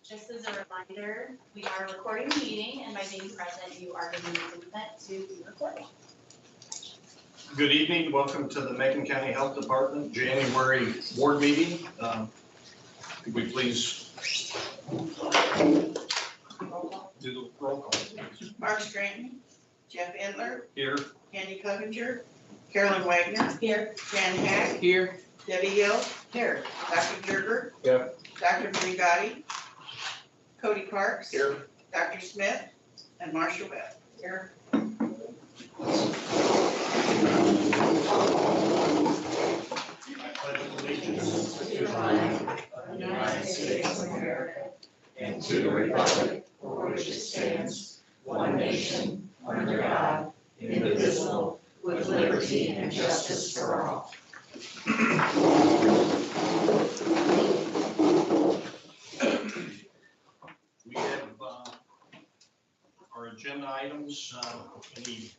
Just as a reminder, we are recording the meeting, and by being present, you are giving your consent to be recorded. Good evening. Welcome to the Macon County Health Department January board meeting. Could we please do the roll call? Mark Scranton, Jeff Endler, Here. Andy Clevenger, Carolyn Wagner, Here. Jan Hack, Here. Debbie Hill, here, Dr. Gerger, Yep. Dr. Brigatti, Cody Parks, Here. Dr. Smith, and Marcia Webb. Here. I pledge allegiance to the flag of the United States of America and to the republic for which it stands, one nation, under God, indivisible, with liberty and justice for all. We have our agenda items. Any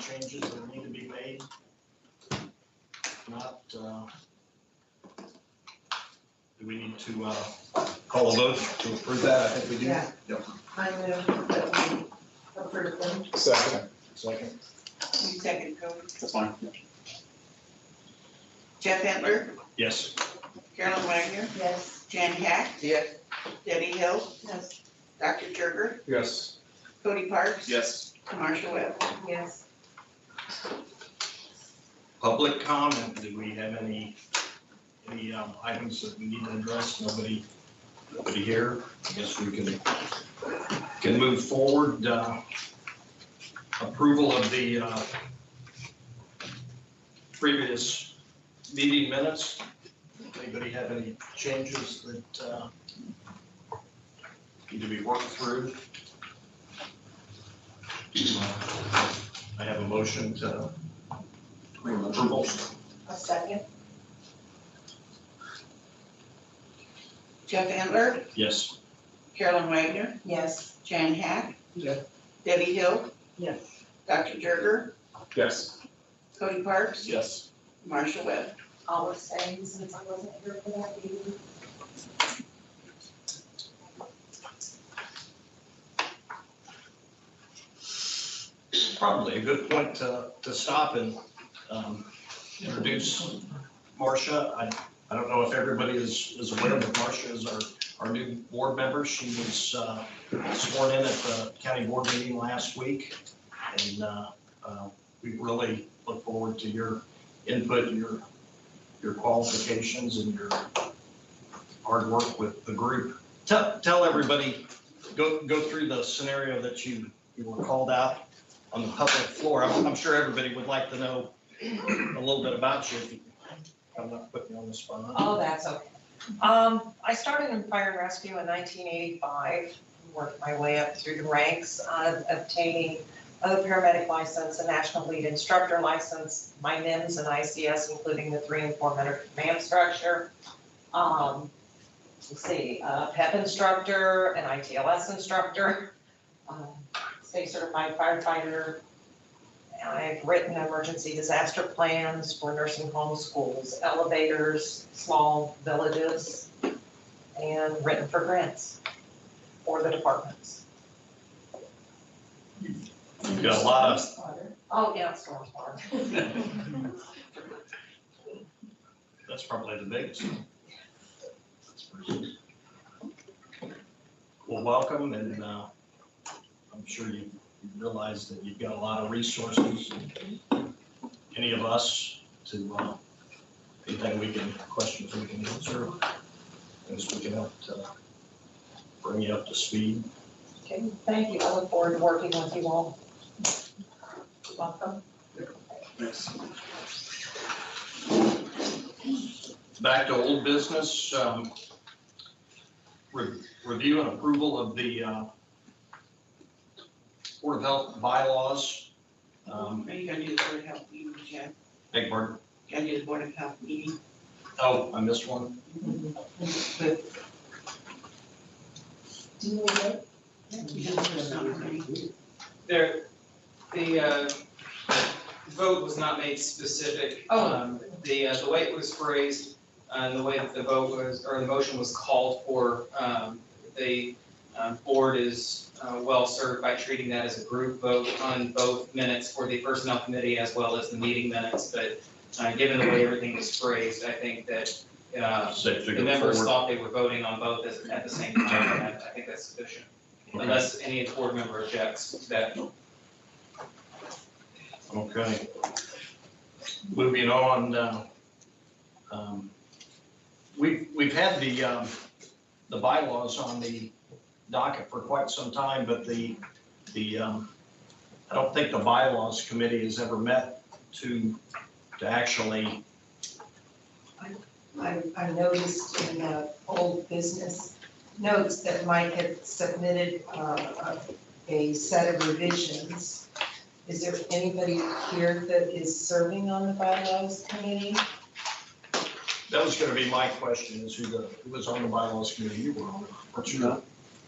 changes that need to be made? Not. Do we need to call a vote to approve that? I think we do. Yeah. Yep. I move that we approve them. Second. You second, Cody. That's fine. Jeff Endler, Yes. Carolyn Wagner, Yes. Jan Hack, Yes. Debbie Hill, Yes. Dr. Gerger, Yes. Cody Parks, Yes. and Marcia Webb. Yes. Public comment. Do we have any items that we need to address? Nobody here. I guess we can move forward. Approval of the previous meeting minutes. Anybody have any changes that need to be worked through? I have a motion to approval. A second. Jeff Endler, Yes. Carolyn Wagner, Yes. Jan Hack, Yes. Debbie Hill, Yes. Dr. Gerger, Yes. Cody Parks, Yes. Marcia Webb. I'll abstain since I wasn't here for that meeting. Probably a good point to stop and introduce Marcia. I don't know if everybody is aware, but Marcia is our new board member. She was sworn in at the county board meeting last week. And we really look forward to your input, your qualifications, and your hard work with the group. Tell everybody, go through the scenario that you were called out on the public floor. I'm sure everybody would like to know a little bit about you. If I'm not putting you on the spot. Oh, that's okay. I started in fire and rescue in 1985, worked my way up through the ranks, obtaining a paramedic license, a national lead instructor license, my NIMS and ICS, including the 3 and 4 minute command structure. PEP instructor, an ITLS instructor, state certified firefighter. I've written emergency disaster plans for nursing homes, schools, elevators, small villages, and written for grants for the departments. You've got a lot of, Oh, yeah, storm water. that's probably the biggest. Well, welcome, and I'm sure you realize that you've got a lot of resources. Any of us to anything we can, questions we can answer, things we can help to bring you up to speed. Okay, thank you. I look forward to working with you all. Welcome. Yes. Back to old business, review and approval of the Board of Health bylaws. Are you gonna do the Board of Health meeting, Jeff? Beg pardon? Gonna do the Board of Health meeting? Oh, I missed one. The vote was not made specific. Oh. The way it was phrased, and the way that the vote was, or the motion was called for, the board is well served by treating that as a group vote on both minutes for the personnel committee as well as the meeting minutes. But given the way everything was phrased, I think that Safe to the go members forward. thought they were voting on both at the same time, and I think that's sufficient. Okay. Unless any board member objects to that. Okay. Moving on, we've had the bylaws on the docket for quite some time, but I don't think the bylaws committee has ever met to actually, I noticed in the old business notes that Mike had submitted a set of revisions. Is there anybody here that is serving on the bylaws committee? that was gonna be my question, is who was on the bylaws committee? You were on it, weren't you?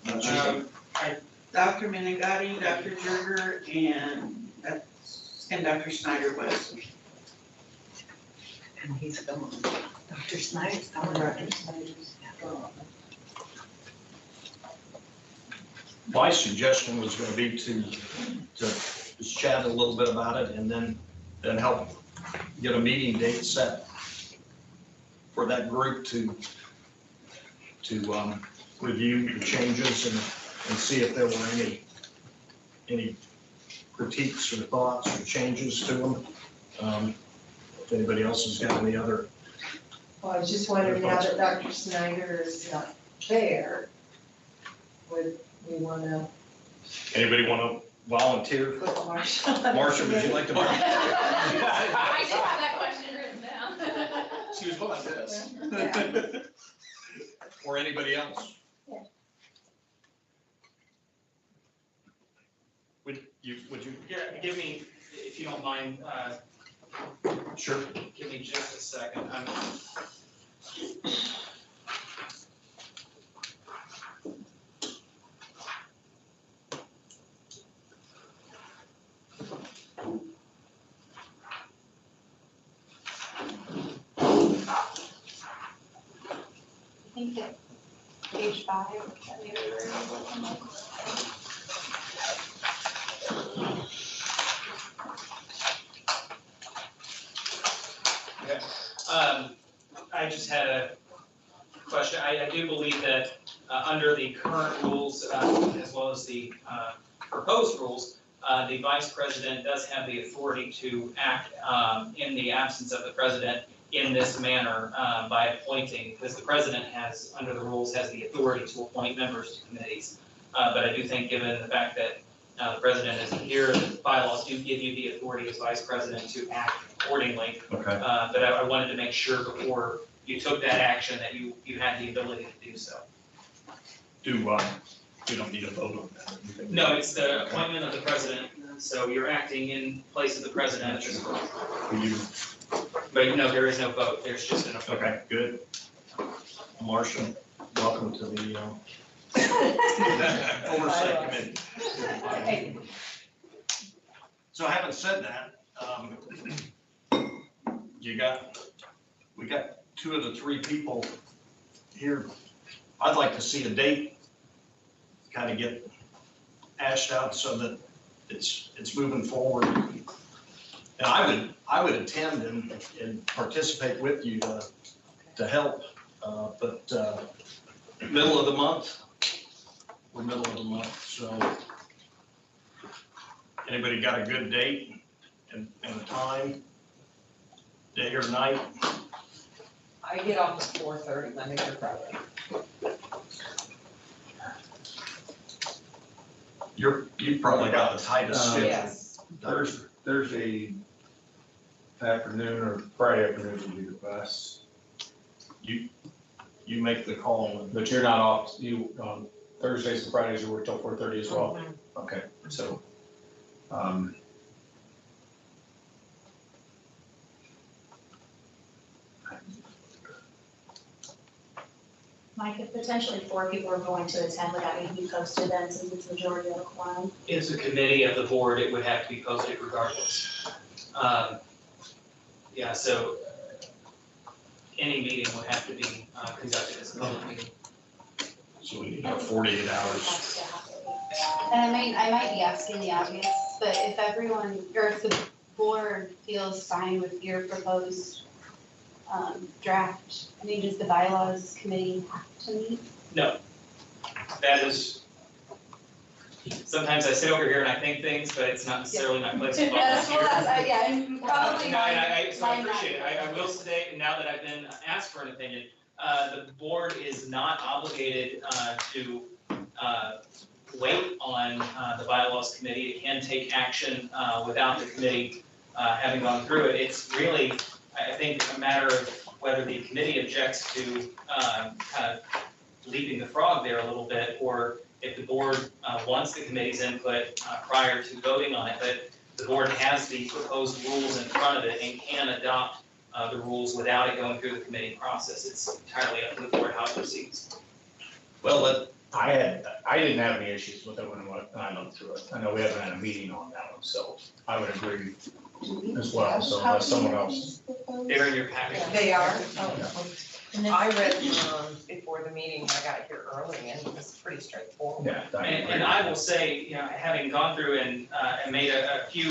Not you? Dr. Menegatti, Dr. Jerger, and Dr. Snyder was. And he's gone. Dr. Snyder's gone. Dr. Snyder's gone. My suggestion was gonna be to just chat a little bit about it and then help get a meeting date set for that group to review the changes and see if there were any critiques or thoughts or changes to them. If anybody else has got any other. Well, I was just wondering, now that Dr. Snyder is not there, would we want to Anybody want to volunteer? put Marsha? Marcia, would you like to? I did have that question written down. She was like this. Yeah. Or anybody else? Yeah. Would you, Yeah, give me, if you don't mind, sure. give me just a second. I think that page 5, that maybe we're looking at. I just had a question. I do believe that under the current rules, as well as the proposed rules, the vice president does have the authority to act in the absence of the president in this manner by appointing, because the president has, under the rules, has the authority to appoint members to committees. But I do think, given the fact that the president isn't here, the bylaws do give you the authority as vice president to act accordingly. Okay. But I wanted to make sure before you took that action that you had the ability to do so. We don't need a vote on that. No, it's the appointment of the president, so you're acting in place of the president. Will you? But no, there is no vote, there's just an. Okay, good. Marcia, welcome to the oversight committee. Hey, So having said that, we got 2 of the 3 people here. I'd like to see a date, kind of get hashed out so that it's moving forward. And I would attend and participate with you to help, but middle of the month, we're middle of the month, so anybody got a good date and a time, day or night? I get off at 4:30 Monday through Friday. You probably got the tightest schedule. Yes. Thursday afternoon or Friday afternoon would be the best. You make the call. But you're not off, Thursdays and Fridays you work till 4:30 as well. Okay. So, Mike, if potentially 4 people are going to attend, would that need to be posted then, since it's majority of the quorum? It's a committee of the board, it would have to be posted regardless. Yeah, so any meeting would have to be conducted as a public meeting. So we need 48 hours. Has to happen. And I might be asking the obvious, but if everyone, or if the board feels fine with your proposed draft, I mean, does the bylaws committee have to meet? No. That is, sometimes I sit over here and I think things, but it's not necessarily my place to volunteer. Yeah, and probably No, and so I mine appreciate it. I will say, now that I've been asked for an opinion, the board is not obligated to wait on the bylaws committee. It can take action without the committee having gone through it. It's really, I think, a matter of whether the committee objects to kind of leaping the frog there a little bit, or if the board wants the committee's input prior to voting on it. But the board has the proposed rules in front of it and can adopt the rules without it going through the committee process. It's entirely up to the board how it proceeds. Well, I didn't have any issues with it when I looked through it. I know we haven't had a meeting on that one, so I would agree as well, so unless someone else. They're in your package. They are? And then I read before the meeting, I got here early and it was pretty straightforward. Yeah. And I will say, you know, having gone through and made a few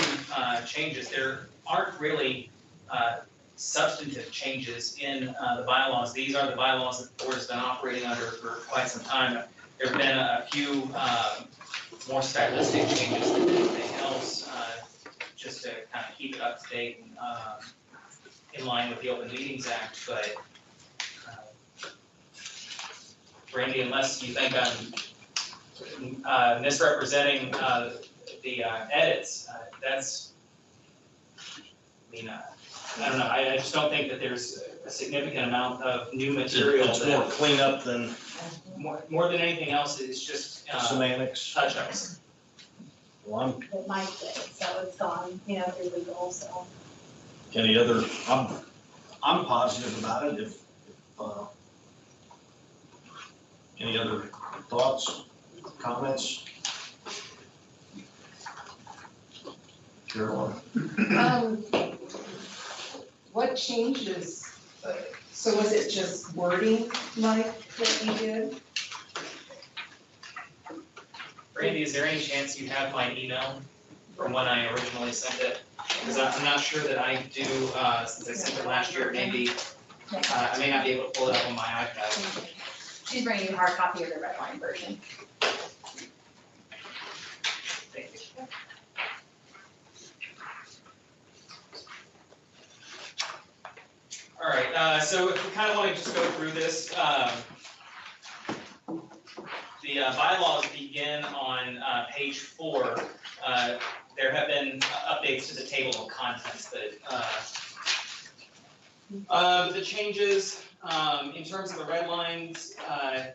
changes, there aren't really substantive changes in the bylaws. These are the bylaws that the board has been operating under for quite some time. There have been a few more stylistic changes than anything else, just to kind of keep it up to date and in line with the Open Meetings Act. But Randy, unless you think I'm misrepresenting the edits, that's, I mean, I don't know, I just don't think that there's a significant amount of new material. it's more cleanup than More than anything else, it's just semantics. touch-ups. Well, It might fit, so it's gone, through legal, so. any other, I'm positive about it. If any other thoughts, comments? Carolyn? What changes, so was it just wording, Mike, that you did? Randy, is there any chance you have my email from when I originally sent it? Because I'm not sure that I do, since I sent it last year, maybe, I may not be able to pull it up on my iPad. She's bringing you a hard copy of the red line version. Thank you. All right, so if we kind of want to just go through this, the bylaws begin on page 4. There have been updates to the table of contents, but the changes in terms of the red lines, I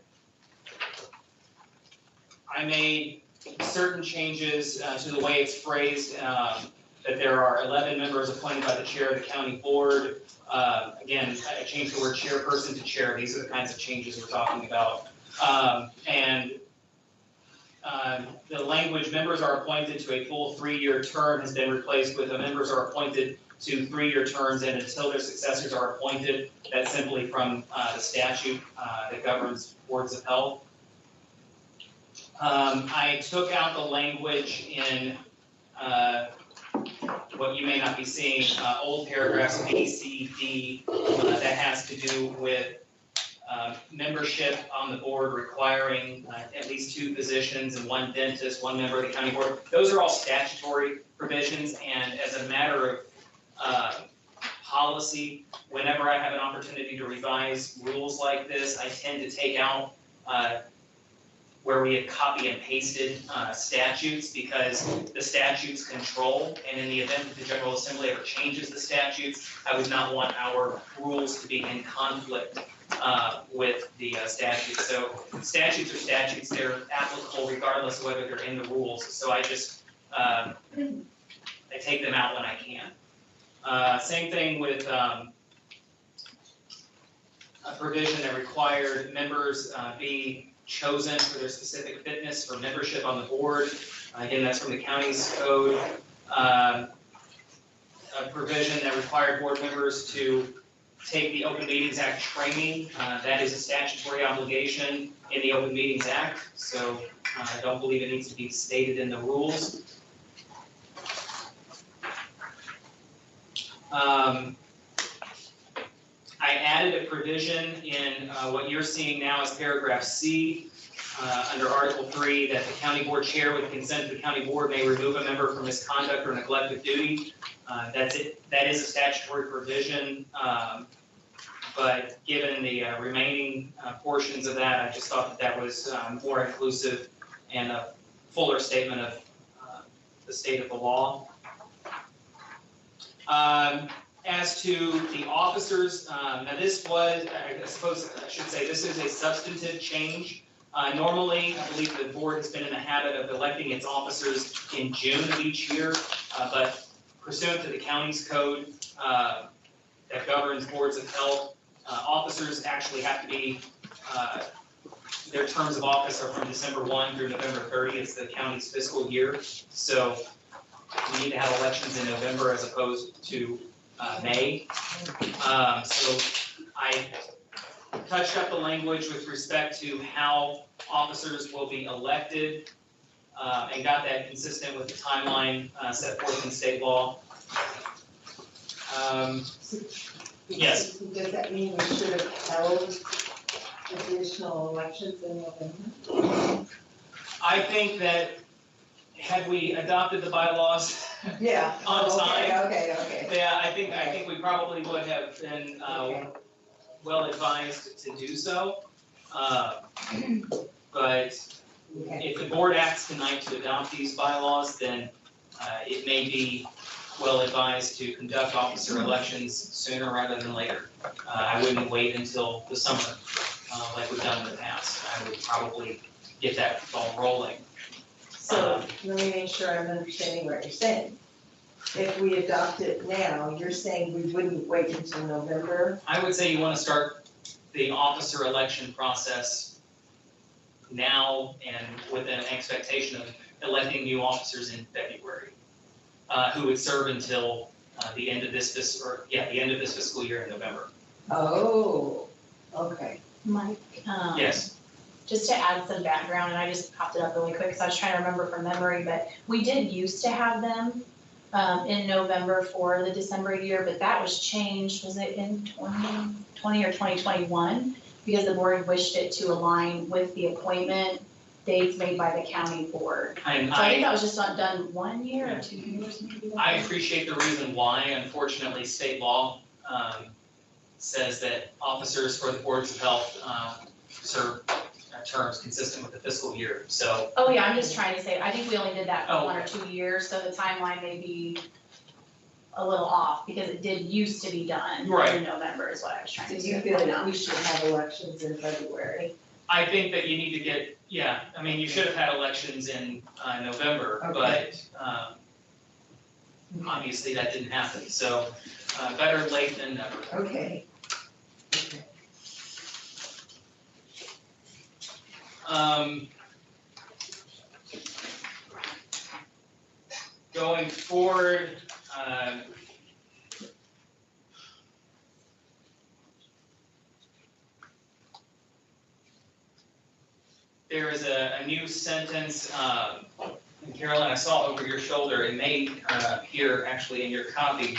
made certain changes to the way it's phrased, that there are 11 members appointed by the chair of the county board. Again, I changed the word chairperson to chair. These are the kinds of changes we're talking about. The language members are appointed to a full 3-year term has been replaced with the members are appointed to 3-year terms and until their successors are appointed. That's simply from the statute that governs boards of health. I took out the language in what you may not be seeing, old paragraphs A, C, D, that has to do with membership on the board requiring at least 2 physicians and 1 dentist, 1 member of the county board. Those are all statutory provisions, and as a matter of policy, whenever I have an opportunity to revise rules like this, I tend to take out where we had copy and pasted statutes, because the statutes control, and in the event that the General Assembly ever changes the statutes, I would not want our rules to be in conflict with the statutes. So statutes are statutes, they're applicable regardless of whether they're in the rules, so I just, I take them out when I can. Same thing with a provision that required members be chosen for their specific fitness for membership on the board. Again, that's from the county's code. A provision that required board members to take the Open Meetings Act training. That is a statutory obligation in the Open Meetings Act, so I don't believe it needs to be stated in the rules. I added a provision in what you're seeing now as paragraph C, under Article 3, that the county board chair, with the consent of the county board, may remove a member for misconduct or neglect of duty. That's it. That is a statutory provision, but given the remaining portions of that, I just thought that that was more inclusive and a fuller statement of the state of the law. As to the officers, now this was, I suppose I should say, this is a substantive change. Normally, I believe the board has been in the habit of electing its officers in June of each year, but pursuant to the county's code that governs boards of health, officers actually have to be, their terms of office are from December 1 through November 30. It's the county's fiscal year. So we need to have elections in November as opposed to May. So I touched up the language with respect to how officers will be elected and got that consistent with the timeline set forth in state law. Yes. Does that mean we should have held additional elections in November? I think that had we adopted the bylaws Yeah. on time, Okay. yeah, I think we probably would have been Okay. well advised to do so. But Okay. if the board acts tonight to adopt these bylaws, then it may be well advised to conduct officer elections sooner rather than later. I wouldn't wait until the summer, like we've done in the past. I would probably get that ball rolling. So let me make sure I'm understanding what you're saying. If we adopt it now, you're saying we wouldn't wait until November? I would say you want to start the officer election process now and with an expectation of electing new officers in February, who would serve until the end of this fiscal year in November. Oh, okay. Mike, Yes. just to add some background, and I just popped it up really quick because I was trying to remember from memory, but we did used to have them in November for the December year, but that was changed, was it in 2020 or 2021? Because the board wished it to align with the appointment dates made by the county board. And So I think that was just not done 1 year or 2 years maybe. I appreciate the reason why. Unfortunately, state law says that officers for the boards of health serve terms consistent with the fiscal year, so. Oh, yeah, I'm just trying to say, I think we only did that Oh. for 1 or 2 years, so the timeline may be a little off, because it did used to be done Right. in November is what I was trying So to you say. feel that we should have elections in February? I think that you need to get, yeah, I mean, you should have had elections in November, but obviously that didn't happen, so better late than never. Okay. Going forward, there is a new sentence, and Carolyn, I saw over your shoulder, it may appear actually in your copy.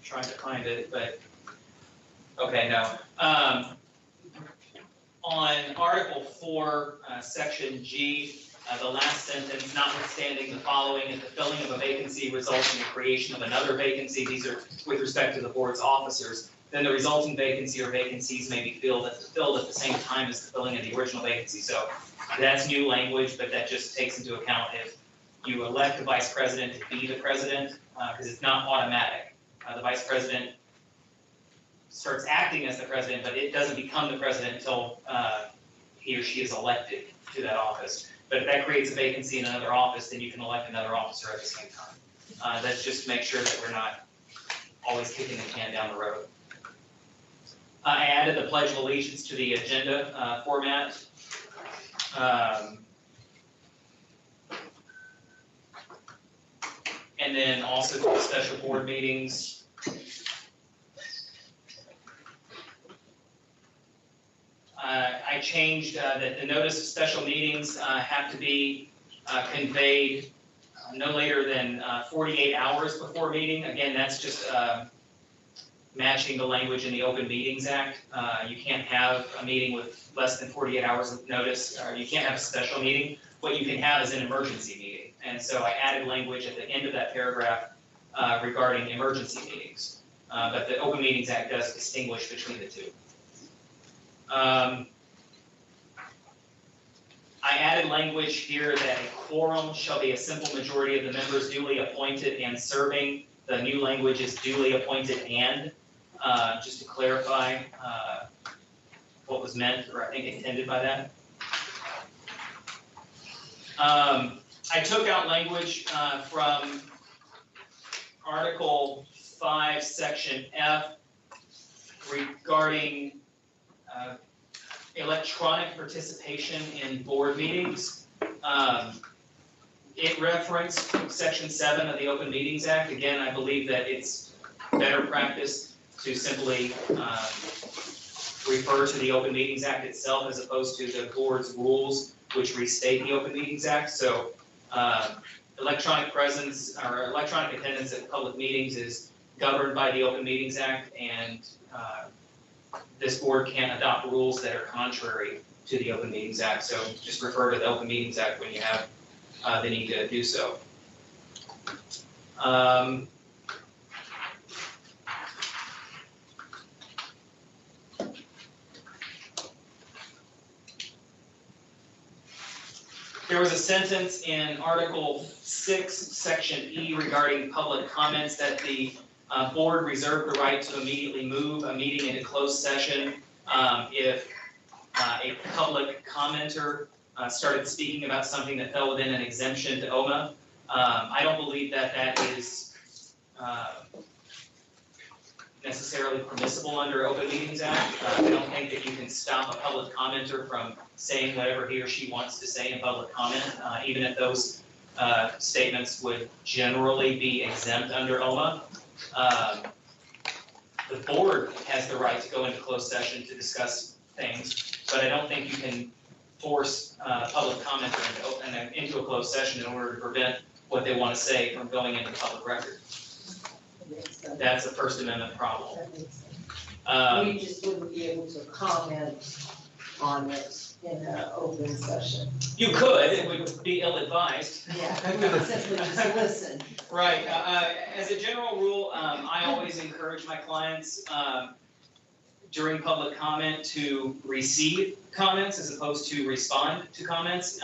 Trying to find it, but, okay, no. On Article 4, Section G, the last sentence, notwithstanding the following, if the filling of a vacancy results in the creation of another vacancy, these are with respect to the board's officers, then the resulting vacancy or vacancies may be filled at the same time as the filling of the original vacancy. So that's new language, but that just takes into account if you elect the vice president to be the president, because it's not automatic. The vice president starts acting as the president, but it doesn't become the president until he or she is elected to that office. But if that creates a vacancy in another office, then you can elect another officer at the same time. That's just to make sure that we're not always kicking the can down the road. I added the Pledge of Allegiance to the agenda format. And And then also to the special board meetings. I changed that the notice of special meetings have to be conveyed no later than 48 hours before meeting. Again, that's just matching the language in the Open Meetings Act. You can't have a meeting with less than 48 hours of notice, or you can't have a special meeting. What you can have is an emergency meeting. And so I added language at the end of that paragraph regarding emergency meetings. But the Open Meetings Act does distinguish between the two. I added language here that a quorum shall be a simple majority of the members duly appointed and serving. The new language is duly appointed and, just to clarify what was meant, or I think intended by that. I took out language from Article 5, Section F regarding electronic participation in board meetings. It referenced Section 7 of the Open Meetings Act. Again, I believe that it's better practice to simply refer to the Open Meetings Act itself as opposed to the board's rules, which restate the Open Meetings Act. So electronic presence or electronic attendance at public meetings is governed by the Open Meetings Act, and this board can't adopt rules that are contrary to the Open Meetings Act. So just refer to the Open Meetings Act when you have the need to do so. There was a sentence in Article 6, Section E regarding public comments that the board reserved the right to immediately move a meeting into closed session if a public commenter started speaking about something that fell within an exemption to OMA. I don't believe that that is necessarily permissible under Open Meetings Act. I don't think that you can stop a public commenter from saying whatever he or she wants to say in public comment, even if those statements would generally be exempt under OMA. The board has the right to go into closed session to discuss things, but I don't think you can force public commenter into a closed session in order to prevent what they want to say from going into the public record. That's a First Amendment problem. We just wouldn't be able to comment on it in an open session. You could, it would be ill-advised. Yeah, we would simply just listen. Right, as a general rule, I always encourage my clients during public comment to receive comments as opposed to respond to comments.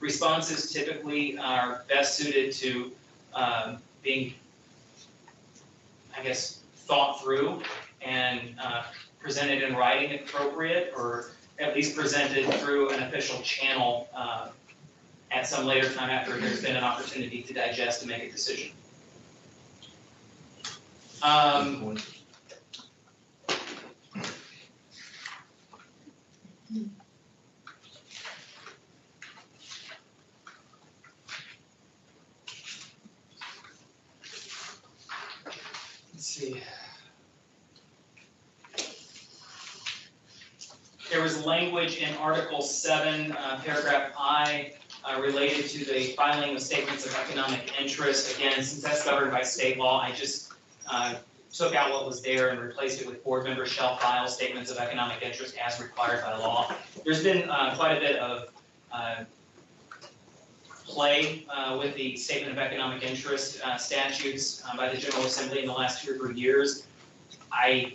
Responses typically are best suited to being, I guess, thought through and presented in writing if appropriate, or at least presented through an official channel at some later time after there's been an opportunity to digest and make a decision. Let's see. There was language in Article 7, paragraph I, related to the filing of statements of economic interest. Again, since that's governed by state law, I just took out what was there and replaced it with board members shall file statements of economic interest as required by law. There's been quite a bit of play with the statement of economic interest statutes by the General Assembly in the last 2 or 3 years. I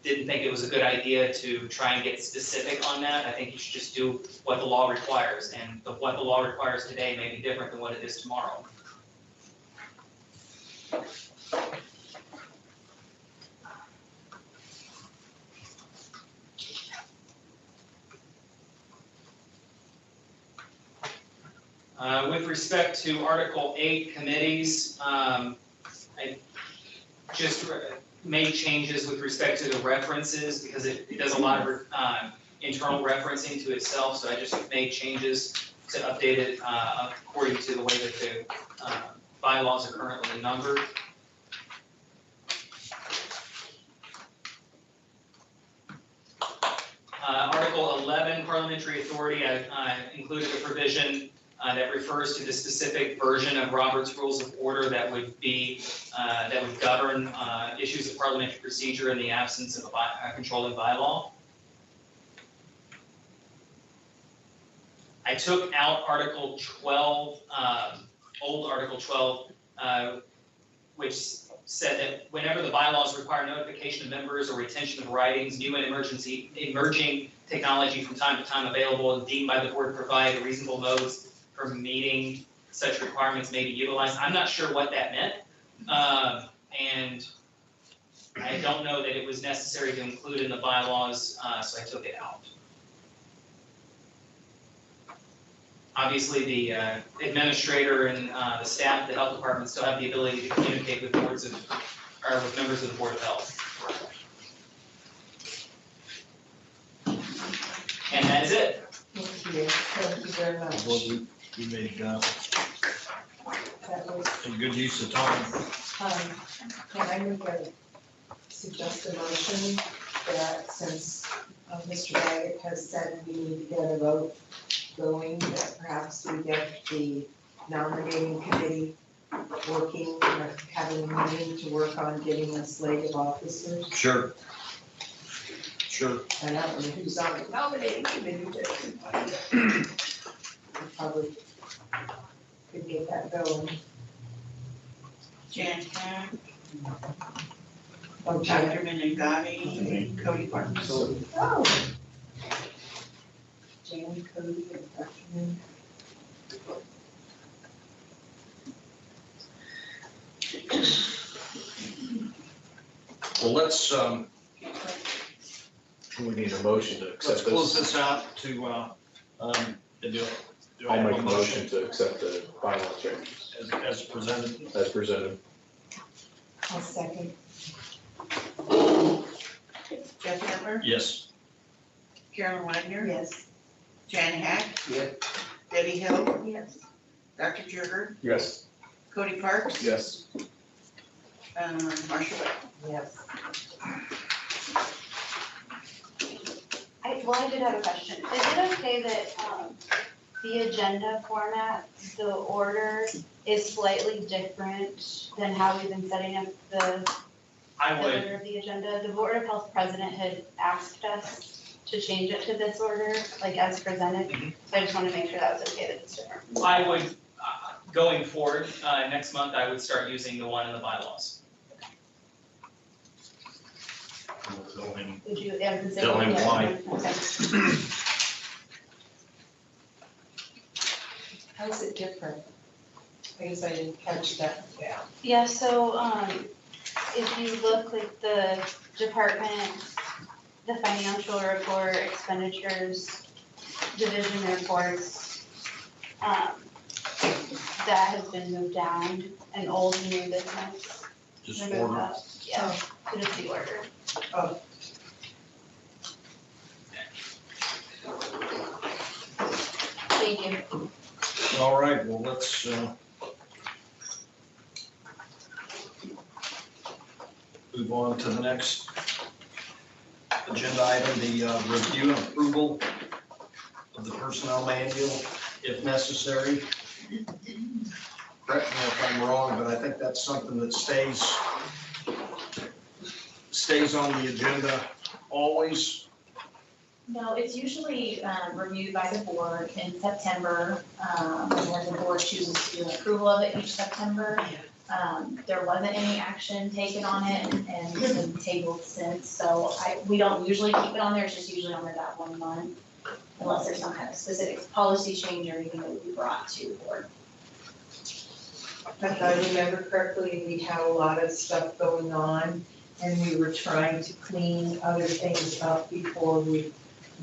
didn't think it was a good idea to try and get specific on that. I think you should just do what the law requires, and what the law requires today may be different than what it is tomorrow. With respect to Article 8 committees, I just made changes with respect to the references because it does a lot of internal referencing to itself, so I just made changes to update it according to the way that the bylaws are currently numbered. Article 11, parliamentary authority, I included a provision that refers to the specific version of Robert's Rules of Order that would be, that would govern issues of parliamentary procedure in the absence of a controlling bylaw. I took out Article 12, old Article 12, which said that whenever the bylaws require notification of members or retention of writings, new and emerging technology from time to time available and deemed by the board to provide reasonable modes for meeting such requirements may be utilized. I'm not sure what that meant. And I don't know that it was necessary to include in the bylaws, so I took it out. Obviously, the administrator and the staff of the health department still have the ability to communicate with boards of, or with members of the Board of Health. And that is it. Thank you very much. Well, we made That was, a good use of time. can I make a suggest a motion that since Mr. Baggett has said we need to get a vote going, that perhaps we get the nominating committee working, or having a meeting to work on getting a slate of officers? Sure. Sure. And I don't know who's on the nominating committee, but we probably could get that going. Jan Hack, Okay. Dr. Menegatti, Cody Parks. Oh. Jan, Cody, and Dr. Moon. Well, let's, We need a motion to let's accept close this. this out to, do I I'll have make a motion to accept the bylaw changes as presented? as presented. I'll second. Jeff Hitler, Yes. Carolyn Wagner, Yes. Jan Hack. Yes. Debbie Hill, Yes. Dr. Jurger, Yes. Cody Parks. Yes. Marcia Webb. Yes. I did have a question. Is it okay that, the agenda format, the order is slightly different than how we've been setting up the I would, order of the agenda? The Board of Health president had asked us to change it to this order, like as presented. So I just want to make sure that was okay that it's different. I would, going forward, next month, I would start using the one in the bylaws. Would you, yeah, consider? Tell him why. Okay. How is it different? I guess I didn't catch that. Yeah. Yeah, so, if you look like the department, the financial report, expenditures, division reports, that has been moved down, and old and new business. Just They're moved order. up. Yeah, to just the order. Oh. Thank you. All right, well, let's, move on to the next agenda item, the review and approval of the personnel manual, if necessary. Correct me if I'm wrong, but I think that's something that stays on the agenda always. No, it's usually reviewed by the board in September, and then the board chooses to do an approval of it each September. There wasn't any action taken on it, and it's been tabled since, so we don't usually keep it on there, it's just usually on there that 1 month, unless there's some kind of specific policy change or anything that would be brought to the board. If I remember correctly, we had a lot of stuff going on, and we were trying to clean other things up before we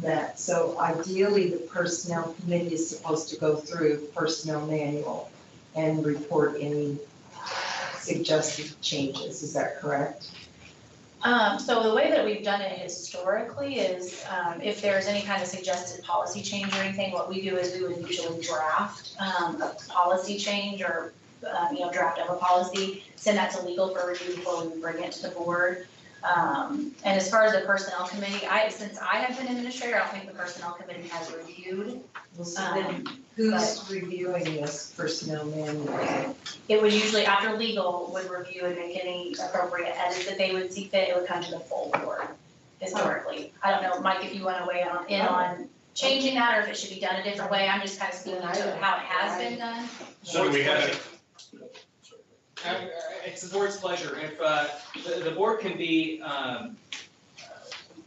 met. So ideally, the personnel committee is supposed to go through personnel manual and report any suggested changes, is that correct? So the way that we've done it historically is, if there's any kind of suggested policy change or anything, what we do is we would usually draft, a policy change or draft of a policy, send that to legal for review before we bring it to the board. And as far as the personnel committee, since I have been administrator, I don't think the personnel committee has reviewed. Well, so then who's reviewing this personnel manual? It would usually, after legal would review and make any appropriate edits that they would see fit, it would come to the full board historically. I don't know, Mike, if you want to weigh in on changing that or if it should be done a different way. I'm just kind of speaking to how it has been done. So do we have it? It's the board's pleasure. If, the board can be,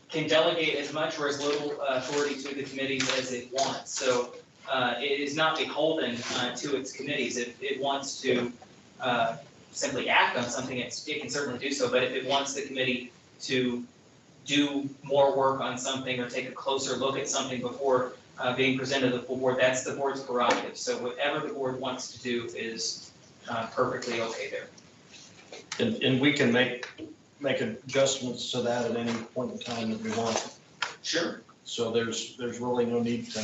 can delegate as much or as little authority to the committees as it wants. So, it is not beholden, to its committees. If it wants to, simply act on something, it can certainly do so. But if it wants the committee to do more work on something or take a closer look at something before, being presented to the full board, that's the board's prerogative. So whatever the board wants to do is, perfectly okay there. And we can make adjustments to that at any point in time that we want. Sure. So there's really no need to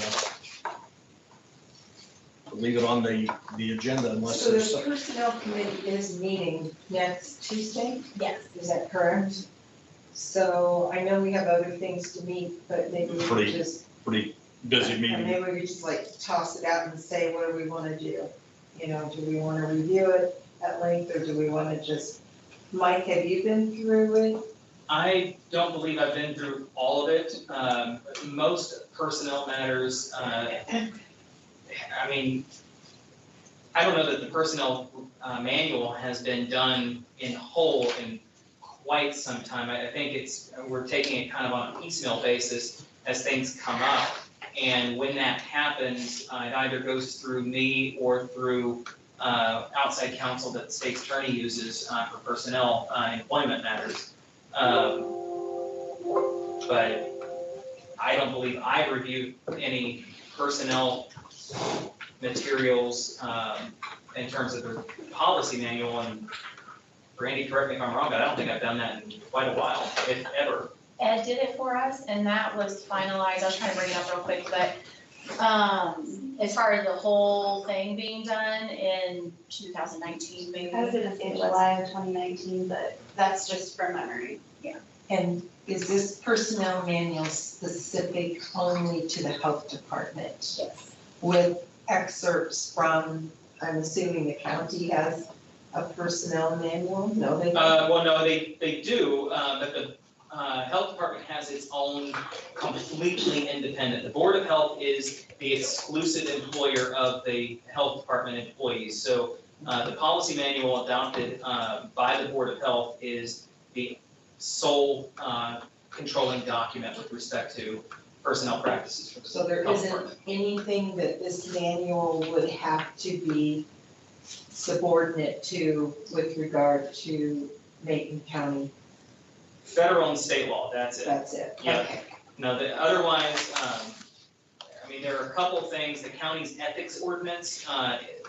leave it on the agenda unless So there's the something. personnel committee is meeting next Tuesday, Yes. is that correct? So I know we have other things to meet, but maybe we could Pretty just, Pretty busy and meeting. maybe we could just like toss it out and say, what do we want to do? You know, do we want to review it at length, or do we want to just, Mike, have you been through it? I don't believe I've been through all of it. Most personnel matters, I mean, I don't know that the personnel manual has been done in whole in quite some time. I think we're taking it kind of on a piecemeal basis as things come up. And when that happens, it either goes through me or through outside counsel that the state's attorney uses for personnel employment matters. But I don't believe I've reviewed any personnel materials in terms of the policy manual. And Randy, correct me if I'm wrong, but I don't think I've done that in quite a while, if ever. Ed did it for us, and that was finalized, I was trying to bring it up real quick, but, as far as the whole thing being done in 2019, maybe. I was gonna say July of 2019, but that's just from memory. And is this personnel manual specific only to the health department? Yes. With excerpts from, I'm assuming the county has a personnel manual? No, they don't? Well, no, they do, but the health department has its own completely independent. The Board of Health is the exclusive employer of the health department employees. So the policy manual adopted by the Board of Health is the sole controlling document with respect to personnel practices for the So there health isn't department. anything that this manual would have to be subordinate to with regard to Macon County? Federal and state law, that's it. That's it? Yeah. Okay. No, otherwise, I mean, there are a couple things, the county's ethics ordinance,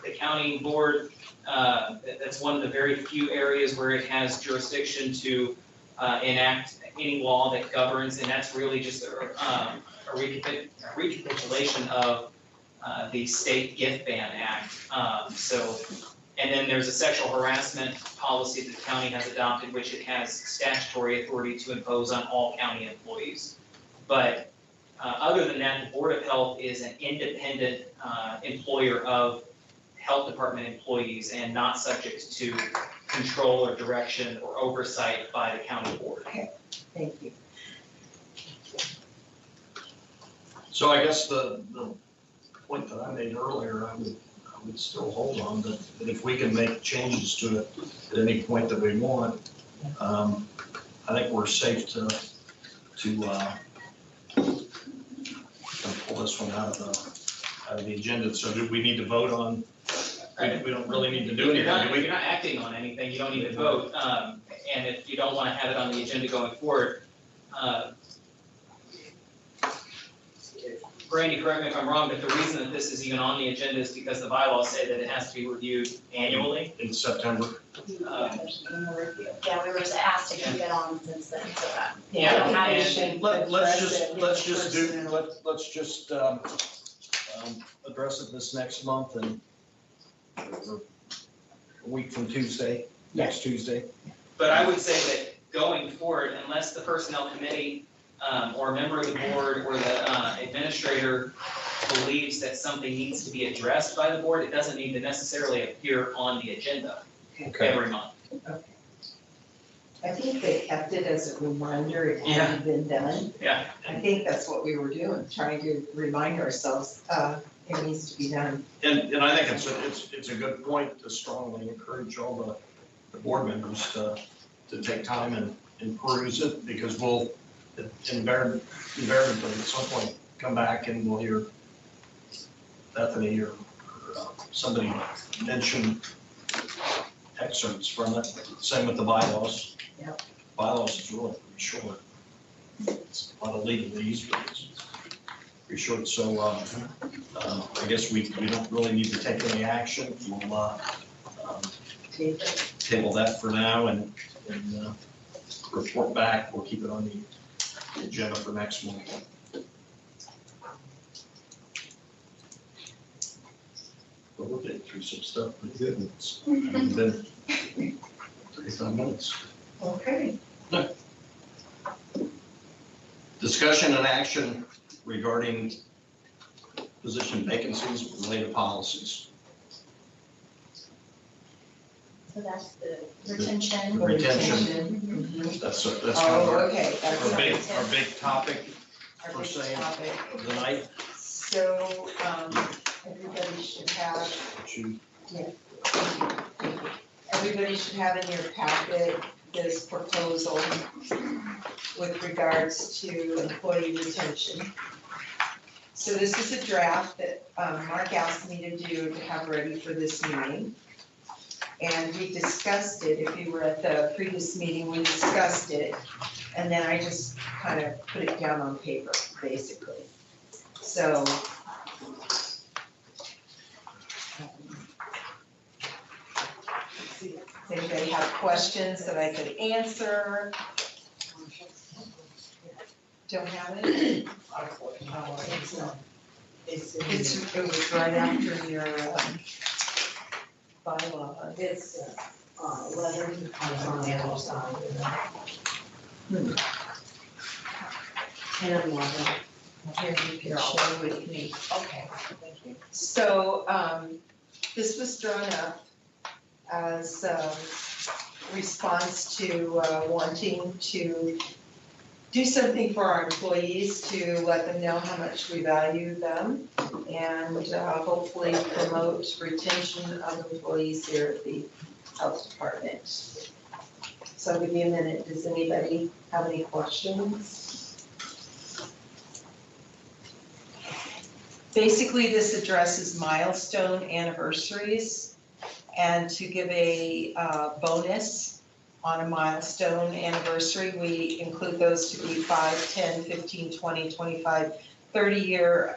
the county board, that's one of the very few areas where it has jurisdiction to enact any law that governs, and that's really just a recapitulation of the State Gift Ban Act. And then there's a sexual harassment policy that the county has adopted, which it has statutory authority to impose on all county employees. But other than that, the Board of Health is an independent employer of health department employees and not subject to control or direction or oversight by the county board. Thank you. So I guess the point that I made earlier, I would still hold on that if we can make changes to it at any point that we want, I think we're safe to pull this one out of the agenda. So do we need to vote on? We don't really need to do You're not, anything, do we? you're not acting on anything, you don't need to vote, and if you don't wanna have it on the agenda going forward, Brandy, correct me if I'm wrong, but the reason that this is even on the agenda is because the bylaws say that it has to be reviewed annually. In September. Yeah, we were just asked to keep it on since then, so that. Yeah, I don't have and- any- Let's just address it this next month and or a week from Tuesday, next Tuesday. But I would say that going forward, unless the personnel committee, or a member of the board or the administrator believes that something needs to be addressed by the board, it doesn't need to necessarily appear on the agenda every month. Okay. I think they kept it as a reminder it hadn't been done. Yeah. I think that's what we were doing, trying to remind ourselves, it needs to be done. And I think it's a good point to strongly encourage all the board members to take time and peruse it, because we'll invariably at some point come back and we'll hear Bethany or somebody mention excerpts from it. Same with the bylaws. Yep. Bylaws is really pretty short. It's a lot of legalese, but it's pretty short. So I guess we don't really need to take any action. We'll table that for now and report back. We'll keep it on the agenda for next month. But we're getting through some stuff pretty good. It's been 35 minutes. Okay. Discussion and action regarding position vacancies with related policies. So that's the retention. Retention. That's kind of Oh, okay, that's our big topic our per big se topic. of the night. So, everybody should have, everybody should have in your packet this proposal with regards to employee retention. So this is a draft that Mark asked me to do to have ready for this meeting. And we discussed it, if you were at the previous meeting, we discussed it. And then I just kind of put it down on paper, basically. So. Does anybody have questions that I could answer? Don't have it? It was right after your bylaw. It's, 11 on the other side. And 11. Here, you can share with me. Okay, thank you. So, this was drawn up as a response to wanting to do something for our employees, to let them know how much we value them, and hopefully promote retention of employees here at the health department. So I'll give you a minute. Does anybody have any questions? Basically, this addresses milestone anniversaries, and to give a bonus on a milestone anniversary, we include those to be 5, 10, 15, 20, 25, 30-year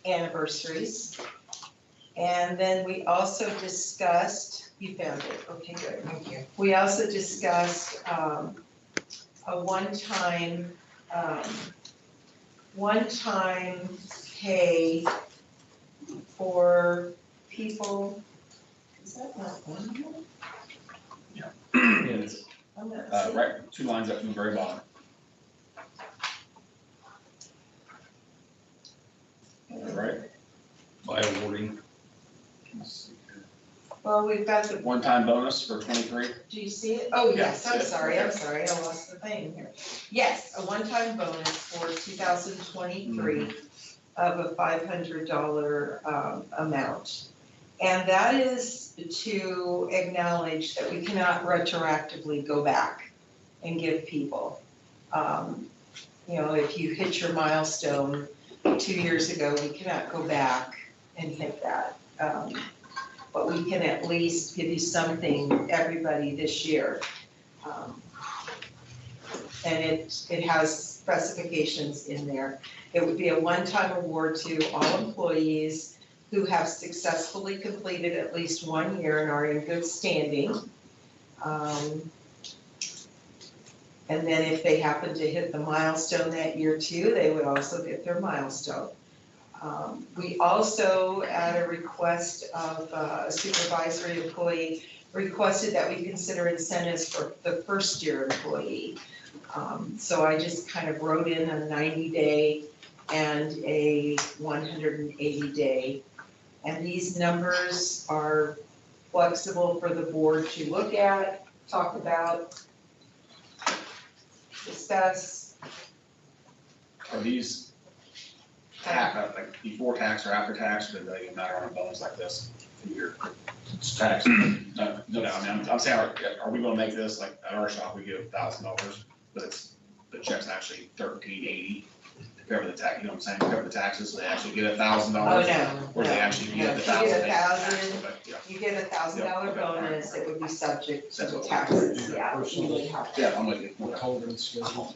anniversaries. And then we also discussed, you found it, okay, good. Thank you. We also discussed a one-time pay for people. Is that not one? Yeah, it's, I'm not seeing. right, 2 lines up from the very bottom. Right? By awarding. Well, we've got the, One-time bonus for 23. do you see it? Oh, yes, I'm Yes. sorry, I lost the thing here. Yes, a one-time bonus for 2023 of a $500 amount. And that is to acknowledge that we cannot retroactively go back and give people. You know, if you hit your milestone 2 years ago, we cannot go back and hit that. But we can at least give you something, everybody, this year. And it has specifications in there. It would be a one-time award to all employees who have successfully completed at least 1 year and are in good standing. And then if they happen to hit the milestone that year too, they would also get their milestone. We also, at a request of a supervisory employee, requested that we consider incentives for the first year employee. So I just kind of wrote in a 90-day and a 180-day. And these numbers are flexible for the board to look at, talk about, discuss. Are these like before tax or after tax, or do they matter on a bonus like this a year? It's tax. No, I mean, I'm saying, are we gonna make this, like, at our shop, we give $1,000, but it's, the check's actually $1,380 to cover the tax, you know what I'm saying, to cover the taxes, so they actually get $1,000? Oh, no. Or they actually No, get the you get $1,000? $1,000. Yeah, You get $1,000 bonus, it would be subject to That's the what- taxes, yeah. You would have to. yeah, I'm with you. Withholding schedule.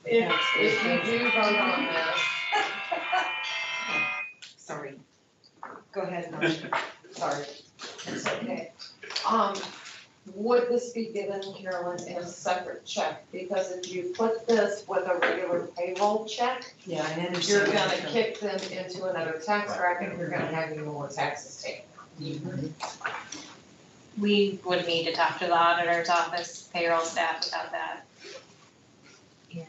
If you do vote on this. Sorry. Go ahead, Marcia. Sorry. It's okay. Would this be given, Carolyn, in a separate check? Because if you put this with a regular payroll check, Yeah, I understand. you're what gonna saying. kick them into another tax bracket, and you're gonna have even more taxes taken. We would need to talk to the auditor's office, payroll staff about that. Yeah.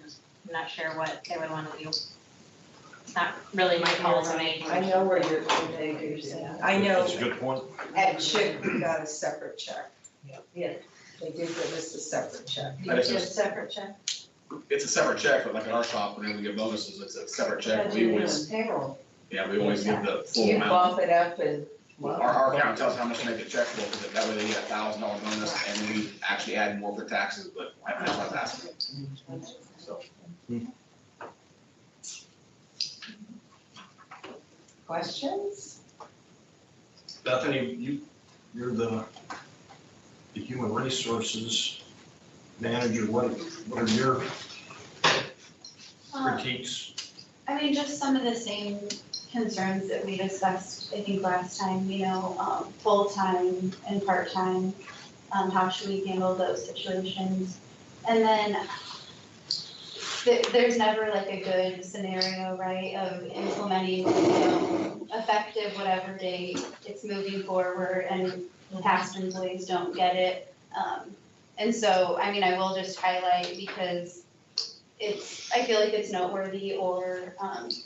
I'm not sure what they would want to do. It's not really my call to make. I know where you're going. I know That's a good point. at CHIP, we got a separate check. Yeah. They did give us a separate check. You That is get a just- separate check? It's a separate check, but like at our shop, whenever we get bonuses, it's a separate check, But we you're always, doing payroll. yeah, we always give the So full you amount. bump it up and, Our account tells how much to make the check for, because that way they get $1,000 bonus, and then we actually add more for taxes, but that's what I was asking. So, questions? Bethany, you're the human resources manager. What are your critiques? I mean, just some of the same concerns that we discussed, I think, last time, full-time and part-time. How should we handle those situations? And then there's never like a good scenario, right, of implementing, effective whatever date it's moving forward and past employees don't get it. And so, I mean, I will just highlight because I feel like it's noteworthy or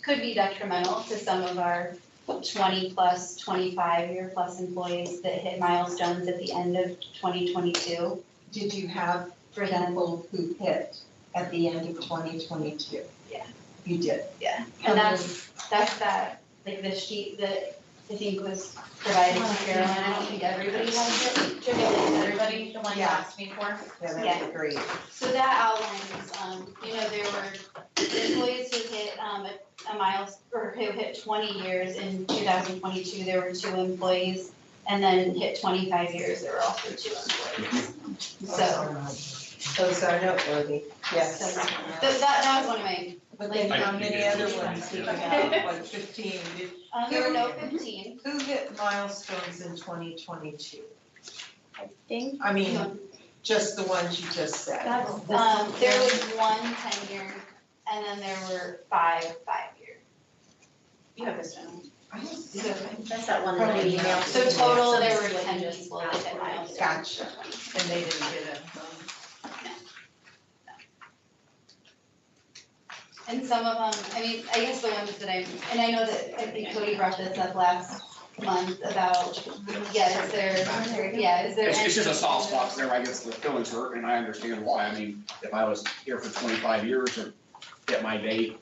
could be detrimental to some of our 20+, 25-year+ employees that hit milestones at the end of 2022 Did you have for them. people who hit at the end of 2022? Yeah. You did? Yeah, and that's that, like the sheet that I think was provided to Carolyn, I don't think everybody has it. Should I give everybody the one you Yeah. asked me for? Yeah, Yeah. that'd be great. So that outlines, there were employees who hit a milestone, or who hit 20 years in 2022, there were 2 employees. And then hit 25 years, there were also 2 employees. So, Those are noteworthy, yes. so that was one of my, But then how many other ones did you have, like 15? there were no 15. Who hit milestones in 2022? I think. I mean, just the ones you just said. There was 1 10-year, and then there were 5 5-year. You have this one. That's that one that I emailed. So total, there were 10 people that hit milestones. Gotcha. And they didn't get it. And some of them, I mean, I guess the ones that and I know that, I think Cody brought this up last month about, is there It's just a any- soft spot, because everybody gets the feelings hurt, and I understand why. I mean, if I was here for 25 years or hit my date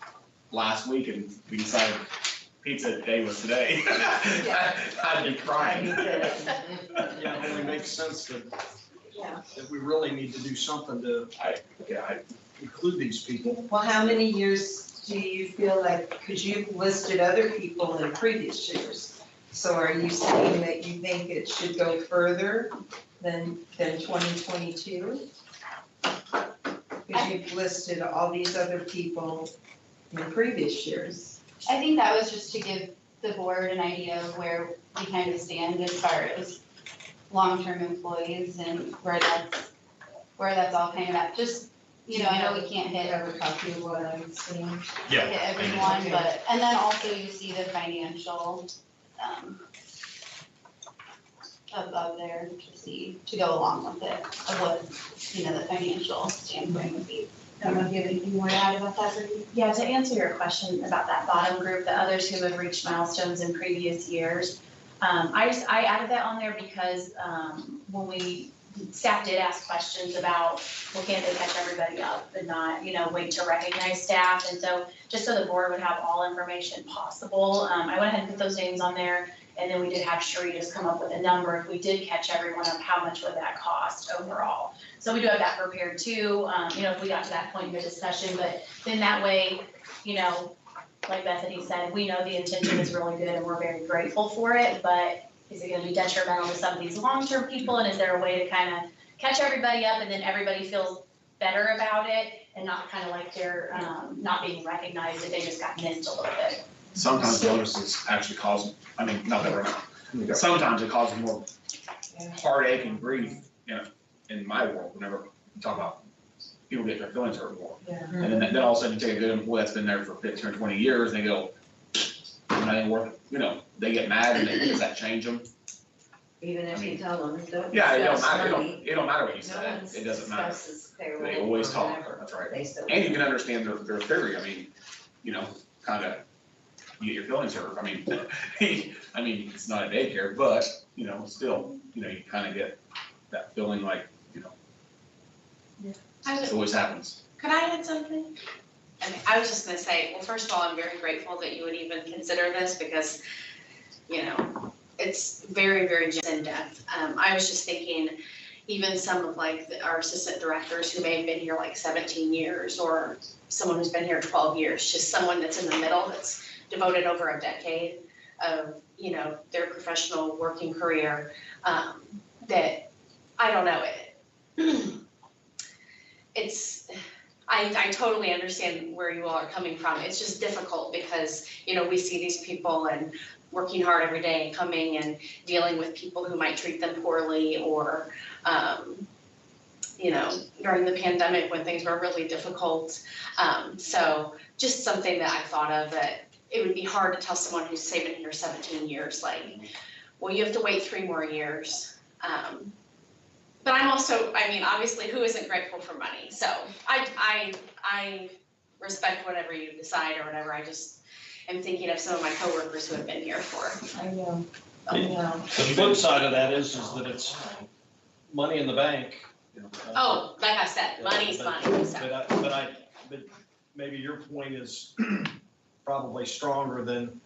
last week and we decided pizza day was today, I'd be crying. Yeah, it only makes sense that we really need to do something to include these people. Well, how many years do you feel like, because you've listed other people in previous years. So are you saying that you think it should go further than 2022? Because you've listed all these other people in previous years. I think that was just to give the board an idea of where we kind of stand as far as long-term employees and where that's all kind of at. Just, you know, I know we can't Do you hit have a copy of what I'm seeing? Yeah. everyone, Okay. but, and then also you see the financial, above there to see, to go along with it, of what, you know, the financial standpoint would be. I don't know if you have anything more to add about that, Brittany? Yeah, to answer your question about that bottom group, the others who have reached milestones in previous years, I added that on there because, when staff did ask questions about, well, can't they catch everybody up and not, you know, wait to recognize staff? And so, just so the board would have all information possible, I went ahead and put those names on there. And then we did have Sheree just come up with a number, if we did catch everyone up, how much would that cost overall? So we do have that prepared too, you know, if we got to that point in the discussion, but then that way, you know, like Bethany said, we know the intention is really good and we're very grateful for it, but is it gonna be detrimental to some of these long-term people, and is there a way to kind of catch everybody up and then everybody feels better about it and not kind of like they're, not being recognized, that they just got missed a little bit? Sometimes bonuses actually cause, I mean, not that we're not, sometimes it causes more heartache and grief, you know, in my world, whenever we talk about people get their feelings hurt more. Yeah. And then all of a sudden you take a good employee that's been there for 15 or 20 years, and they go, I'm not even working, you know, they get mad, and does that change them? Even if you tell them, don't Yeah, it don't discuss matter, money. it don't matter what you No say, one it doesn't matter. discusses payroll They always or talk, whatever. that's right. They still. And you can understand their theory, I mean, you know, kinda, you get your feelings hurt, I mean, it's not a daycare, but, you know, still, you know, you kinda get that feeling like, you know, it always happens. Could I add something? I was just gonna say, well, first of all, I'm very grateful that you would even consider this because, you know, it's very, very in-depth. I was just thinking, even some of like our assistant directors who may have been here like 17 years, or someone who's been here 12 years, just someone that's in the middle, that's devoted over a decade of, you know, their professional working career, that, I don't know, I totally understand where you all are coming from. It's just difficult because, you know, we see these people and working hard every day and coming and dealing with people who might treat them poorly, or, you know, during the pandemic when things were really difficult. So just something that I thought of, that it would be hard to tell someone who's, say, been here 17 years, like, well, you have to wait 3 more years. But I'm also, I mean, obviously, who isn't grateful for money? So I respect whatever you decide or whatever. I just am thinking of some of my coworkers who have been here for. I know, I know. The flip side of that is that it's money in the bank. You know, Oh, like I said, money's money, so. But maybe your point is probably stronger than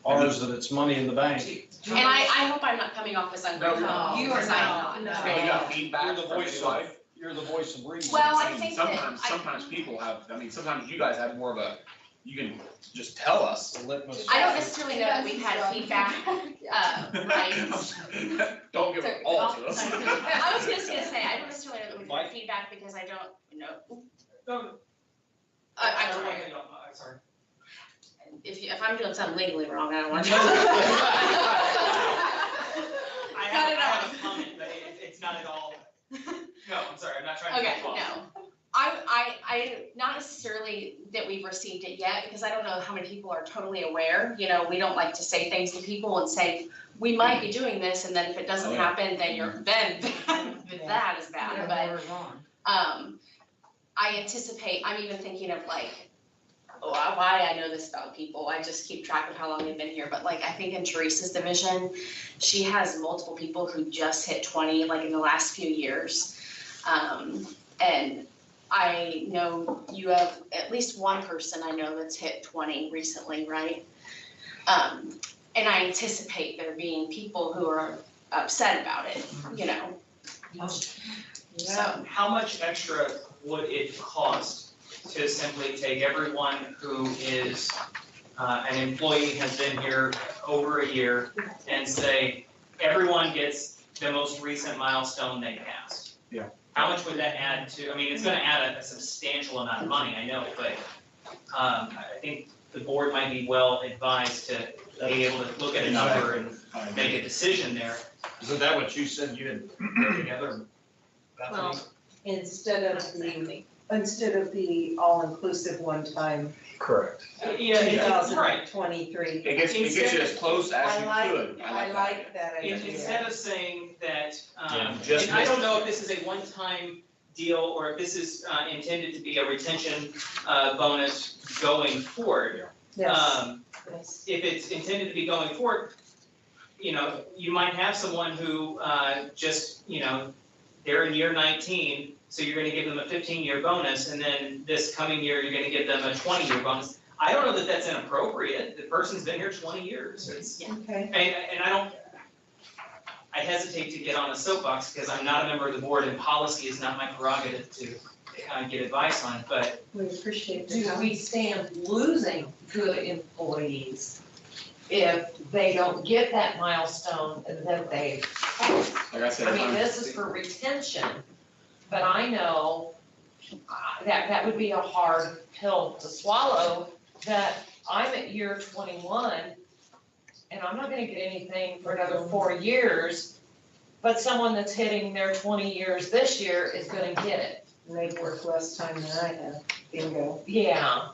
ours, that it's money in the bank. And I hope I'm not coming off as ungrateful. No, you are because I'm not. So you got feedback You're the from voice anybody? You're the voice of reason. Well, I mean, think that sometimes people have, I mean, sometimes you guys have more of a, you can just tell us. The litmus. I don't necessarily know that we've had feedback, right? Don't give it all to us. I was just gonna say, I don't necessarily know that we've had feedback because I don't know. No, I'm sorry, sorry. I'm sorry. If I'm doing something legally wrong, I don't want to. I Cut it have off. a comment, but it's not at all, no, I'm sorry, I'm not trying to. Okay, cut you off. no. I, not necessarily that we've received it yet, because I don't know how many people are totally aware. You know, we don't like to say things to people and say, we might be doing this, and then if it doesn't Oh, yeah. happen, then that is bad, but, I anticipate, I'm even thinking of like, why I know this about people, I just keep track of how long they've been here, but like, I think in Teresa's division, she has multiple people who just hit 20, like in the last few years. And I know you have at least one person I know that's hit 20 recently, right? And I anticipate there being people who are upset about it, you know? So how much extra would it cost to simply take everyone who is an employee, has been here over a year, and say, everyone gets the most recent milestone they passed? Yeah. How much would that add to, I mean, it's gonna add a substantial amount of money, I know, but I think the board might be well advised to be able to look at a number and make a decision there. Isn't that what you said you had put together, Bethany? Well, instead of the all-inclusive one-time Correct. Yeah, it's right. 2023. It gets you as close as you could. I like that idea. Instead of saying that, Yeah, just and I don't know if this is a one-time deal or if this is intended to be a retention bonus going forward. Yes. If it's intended to be going forward, you know, you might have someone who just, you know, they're in year 19, so you're gonna give them a 15-year bonus, and then this coming year, you're gonna give them a 20-year bonus. I don't know that that's inappropriate. The person's been here 20 years. It's, Okay. and I hesitate to get on a soapbox because I'm not a member of the board and policy is not my prerogative to get advice on, but We appreciate Do that. we stand losing good employees if they don't get that milestone that they, Like I said, I mean, this is for retention, but I know that would be a hard pill to swallow, that I'm at year 21 and I'm not gonna get anything for another 4 years, but someone that's hitting their 20 years this year is gonna get it. They've worked less time than I have. Bingo. Yeah,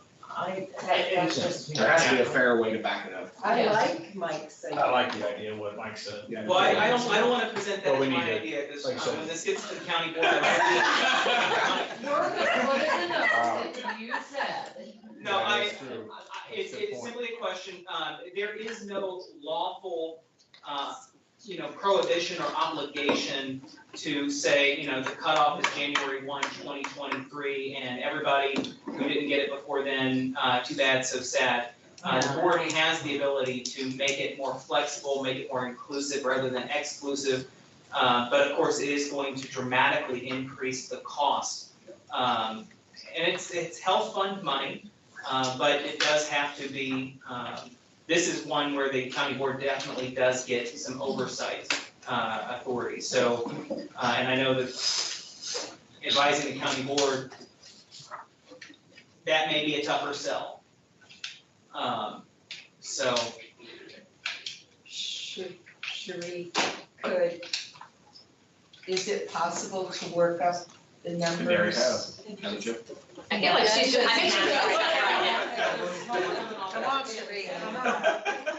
that's just. there has to be a fair way to back it up. I Yeah. like Mike's saying. I like the idea of what Mike said. Yeah. well, I don't wanna present that Well, we as my need to- idea, because like I said- when this gets to the county board, I We're gonna put in the notes that you said. No, Yeah, that's true. it's That's a good point. simply a question, there is no lawful, you know, prohibition or obligation to say, you know, the cutoff is January 1, 2023, and everybody who didn't get it before then, too bad, so sad. The board has the ability to make it more flexible, make it more inclusive rather than exclusive, but of course, it is going to dramatically increase the cost. And it's health fund money, but it does have to be, this is one where the county board definitely does get some oversight authority. So, and I know that advising the county board, that may be a tougher sell. So, Should is it possible to work up the numbers? There you have, haven't you? I feel like she should, I think she Come on, Sheree, come on.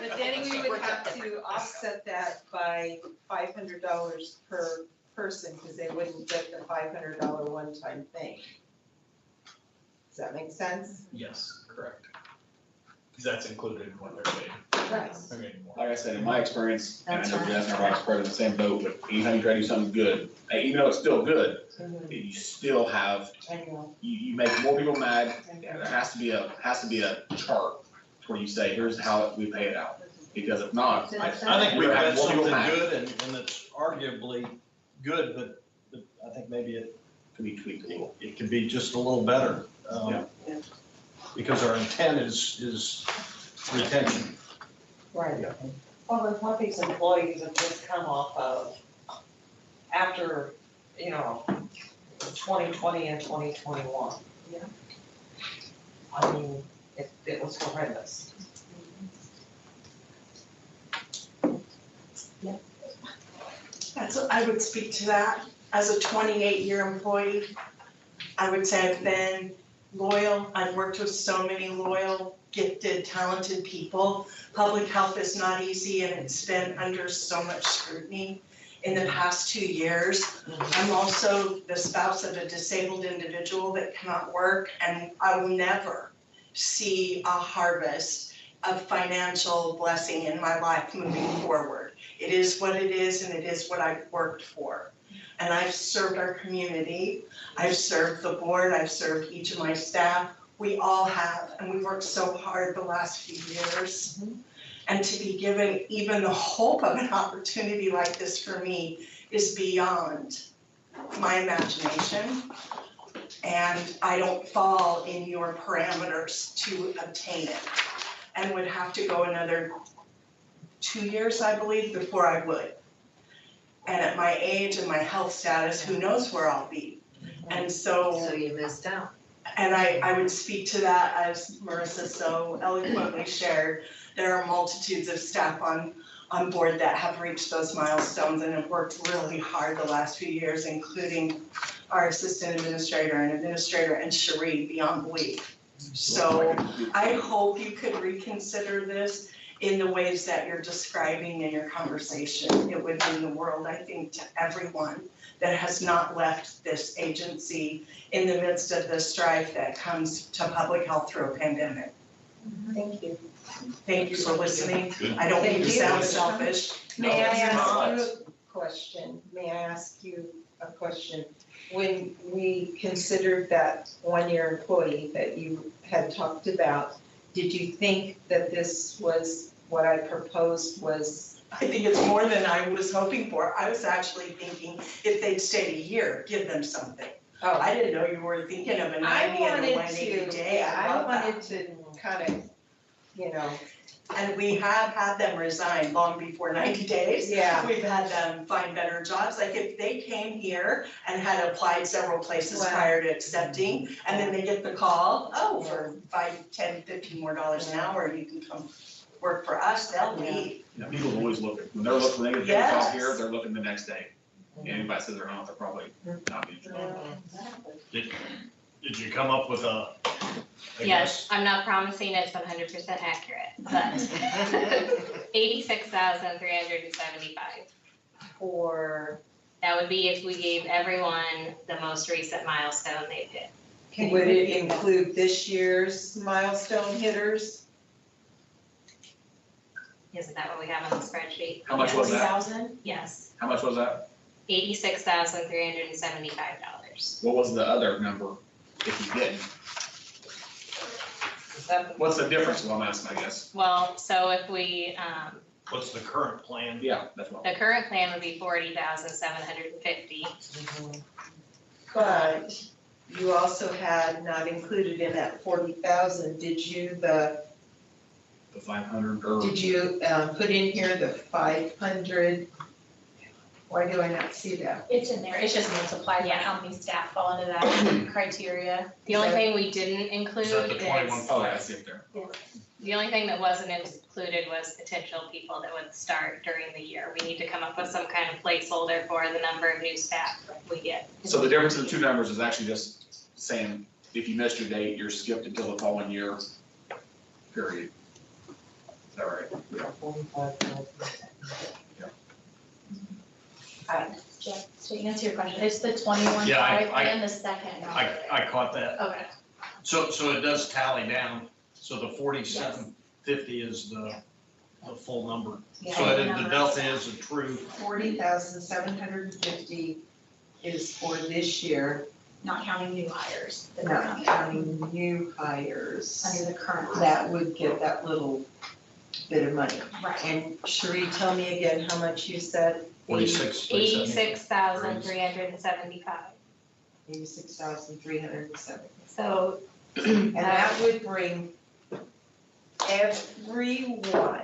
But then we would have to offset that by $500 per person, because they wouldn't get the $500 one-time thing. Does that make sense? Yes, correct. Because that's included in what they're paid. Right. I mean, more. Like I said, in my experience, and I That's know right. you guys are vice president, the same boat, but anytime you try to do something good, and even though it's still good, Mhm. you still have, I know. you make more people mad. I And know. there has to be a chart where you say, here's how we pay it out. Because if not, I think we've We're gonna got have more people something mad. good and it's arguably good, but I think maybe it could be tweaked a little. it could be just a little better. Yeah. Yeah. Because our intent is retention. Right. Well, then what these employees have just come off of after, you know, 2020 and 2021. Yeah. I mean, it was horrendous. I would speak to that. As a 28-year employee, I would say I've been loyal. I've worked with so many loyal, gifted, talented people. Public health is not easy, and it's been under so much scrutiny in the past 2 years. I'm also the spouse of a disabled individual that cannot work, and I will never see a harvest of financial blessing in my life moving forward. It is what it is, and it is what I've worked for. And I've served our community, I've served the board, I've served each of my staff. We all have, and we've worked so hard the last few years. And to be given even the hope of an opportunity like this for me is beyond my imagination. And I don't fall in your parameters to obtain it, and would have to go another 2 years, I believe, before I would. And at my age and my health status, who knows where I'll be? And so you missed out. and I would speak to that, as Marissa so eloquently shared. There are multitudes of staff on board that have reached those milestones and have worked really hard the last few years, including our assistant administrator and Cherie beyond belief. So I hope you could reconsider this in the ways that you're describing in your conversation. It would mean the world, I think, to everyone that has not left this agency in the midst of the strife that comes to public health through a pandemic. Thank you. Thank you for listening. I don't mean to sound selfish. May I No, it's not. ask you a question? May I ask you a question? When we considered that one-year employee that you had talked about, did you think that this was, what I proposed was? I think it's more than I was hoping for. I was actually thinking if they'd stayed a year, give them something. Oh, I didn't know you were thinking of a 90 and a 180 day. I love that. wanted to kind of, you know, And we have had them resign long before 90 days. yeah. We've had them find better jobs. Like if they came here and had applied several places Wow. prior to accepting, and then they get the call, oh, for $5, $10, $15 more an hour, you can come work for us, they'll leave. You know, people always look, when they're looking, when they get a job here, Yes. they're looking the next day. Anybody says they're not, they're probably not being trained. Did you come up with a Yes, I'm not promising it's 100% accurate, but 86,375. For, That would be if we gave everyone the most recent milestone they did. would it include this year's milestone hitters? Isn't that what we have on the spreadsheet? How much was that? 40,000? Yes, How much was that? $86,375. What was the other number if you didn't? Is that What's the difference, is what I'm asking, I guess? Well, so if we, what's the current plan? Yeah, that's what. the current plan would be 40,750. But you also had not included in that 40,000, did you The 500 or. put in here the 500? Why do I not see that? It's in there, it's just multiplied by Yeah. how many staff fall into that criteria. The only thing we didn't include Is that the 21? is, Oh, yeah, I see it there. the only thing that wasn't included was potential people that would start during the year. We need to come up with some kind of placeholder for the number of new staff we get. So the difference in the two numbers is actually just saying, if you missed your date, you're skipped until the following year, period. Is that right? Jeff, to answer your question, it's the 21.5 Yeah, I- and the second number. I caught that. Okay, So it does tally down, so the 4750 is the full number. So the delta is a true, 40,750 is for this year, not counting new hires. that are not not counting new hires. Under the current. That would get that little bit of money. Right. And Cherie, tell me again how much you said? 46. 86,375. 86,370. So, And that would bring everyone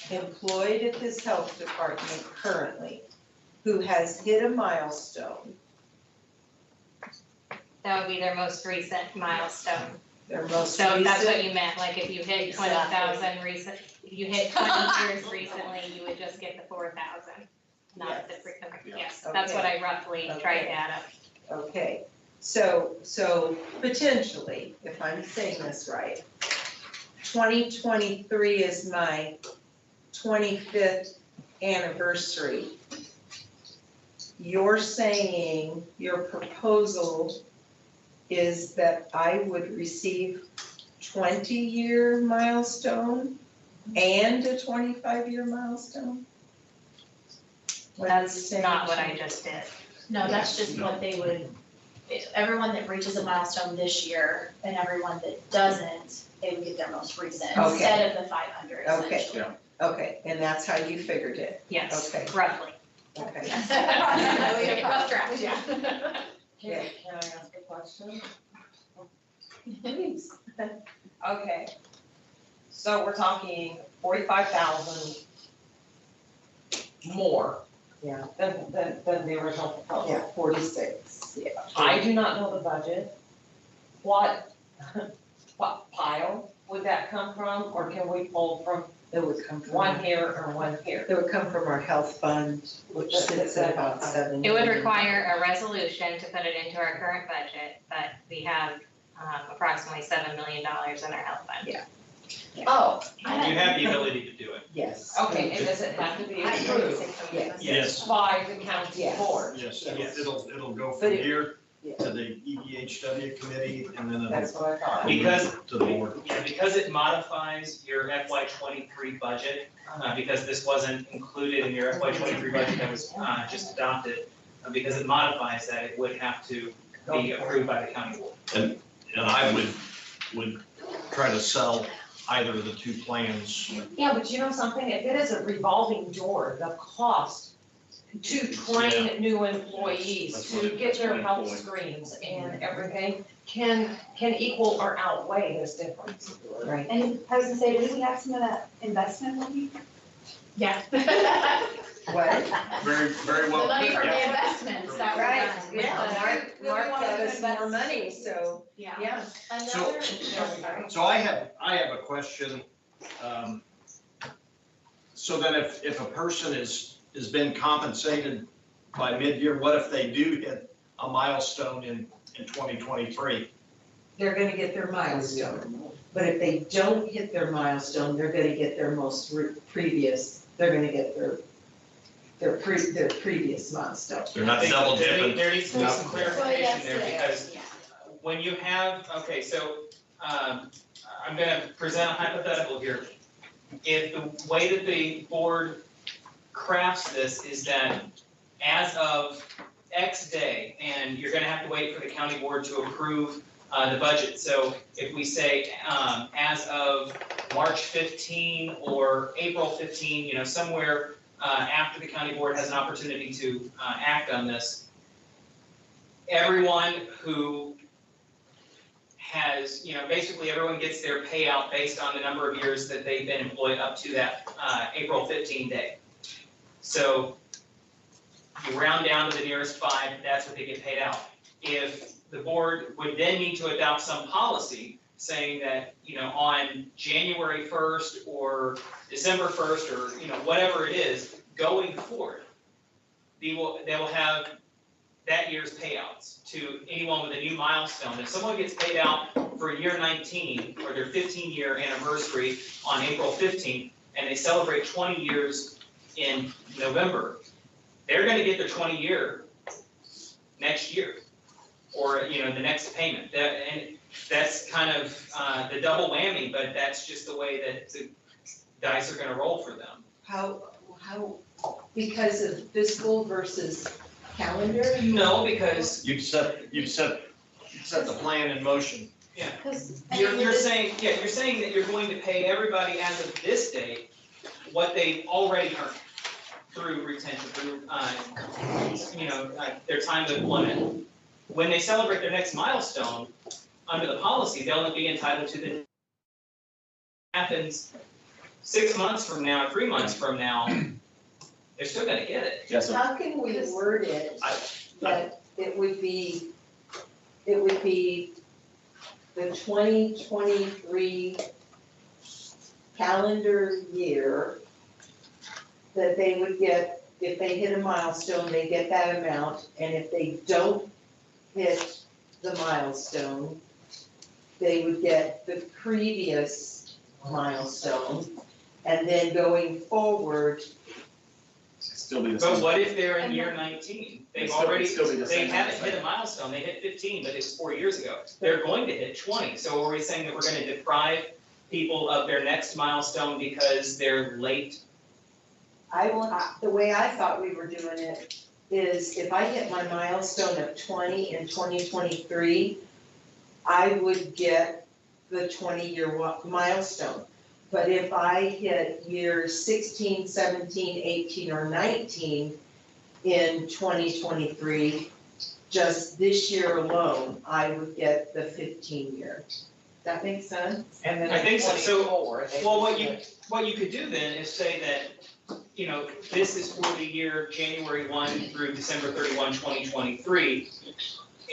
employed at this health department currently who has hit a milestone, that would be their most recent milestone. their most So that's what recent. you meant, like if you hit 20,000 recent, if you hit 20 years recently, you would just get the 4,000. Not the, Yeah. yes, that's what I roughly tried to add up. Okay, so potentially, if I'm saying this right, 2023 is my 25th anniversary. You're saying, your proposal is that I would receive 20-year milestone and a 25-year milestone? What are you That's saying? not what I just did. No, that's just what they would, everyone that reaches a milestone this year and everyone that doesn't, they would get their most recent Okay. instead of the 500 Okay. essentially. Yeah. Okay, and that's how you figured it? Yes, Okay. roughly. Okay. Rough draft, yeah. Yeah. Can I ask a question? Please. Okay. So we're talking 45,000 more. Yeah. Than the original proposal. Yeah, 46, yeah. I do not know the budget. What pile would that come from, or can we pull from It would come from. one here or one here? It would come from our health fund, which sits at about 7 It would million. require a resolution to put it into our current budget, but we have approximately $7 million in our health fund. Oh, You have the ability to do it. Yes. okay, and does it have to be approved Yes. Yes, by the county Yes. board? yes, Yes. it'll go But from it- here Yeah. to the EBHW committee and then That's it'll what I thought. Because- to the board. Yeah, because it modifies your FY '23 budget, because this wasn't included in your FY '23 budget that was just adopted, because it modifies that, it would have to be approved by the county board. And I would try to sell either of the two plans. Yeah, but you know something, if it is a revolving door, the cost to train new employees, to get their health screens and everything can equal or outweigh this difference. Right. And I was gonna say, do we have some of that investment money? Yeah. What? Very, very The well. money from the Yeah. investments that were Right, done. yeah, Mark wanted got to us more invest- money, so, Yeah. yeah. Another, sorry. So I have a question. So then if a person has been compensated by mid-year, what if they do hit a milestone in 2023? They're gonna get their milestone. But if they don't hit their milestone, they're gonna get their previous, they're gonna get their previous milestone. They're not double dipping. There needs to be some So clarification yes, there, because when you have, okay, so, I'm gonna present a hypothetical here. If the way that the board crafts this is that as of X day, and you're gonna have to wait for the county board to approve the budget. So if we say, as of March 15 or April 15, somewhere after the county board has an opportunity to act on this, everyone who has, basically everyone gets their payout based on the number of years that they've been employed up to that April 15 day. So you round down to the nearest 5, that's what they get paid out. If the board would then need to adopt some policy saying that, on January 1st or December 1st or, whatever it is, going forward, they will have that year's payouts to anyone with a new milestone. If someone gets paid out for year 19 or their 15-year anniversary on April 15th, and they celebrate 20 years in November, they're gonna get their 20-year next year, or, the next payment. And that's kind of the double whammy, but that's just the way that the dice are gonna roll for them. How, because of fiscal versus calendar? No, because, You've set the plan in motion. yeah, 'Cause, you're saying that you're going to pay everybody as of this date what they already earned through retention, through, their time of employment. When they celebrate their next milestone, under the policy, they'll be entitled to the happens 6 months from now, 3 months from now, they're still gonna get it. Yes, sir. How can we word it that it would be the 2023 calendar year that they would get, if they hit a milestone, they get that amount, and if they don't hit the milestone, they would get the previous milestone, and then going forward, Still be the But same. what if they're in year 19? They've It'd still- already, it'd still be the they same haven't amount. hit a milestone, they hit 15, but it's 4 years ago. They're going to hit 20, so are we saying that we're gonna deprive people of their next milestone because they're late? the way I thought we were doing it is if I hit my milestone of 20 in 2023, I would get the 20-year milestone. But if I hit years 16, 17, 18, or 19 in 2023, just this year alone, I would get the 15-year. That makes sense? And then I think so. So, 24, they well, would what you could do then is say that, this is for the year January 1 through December 31, 2023.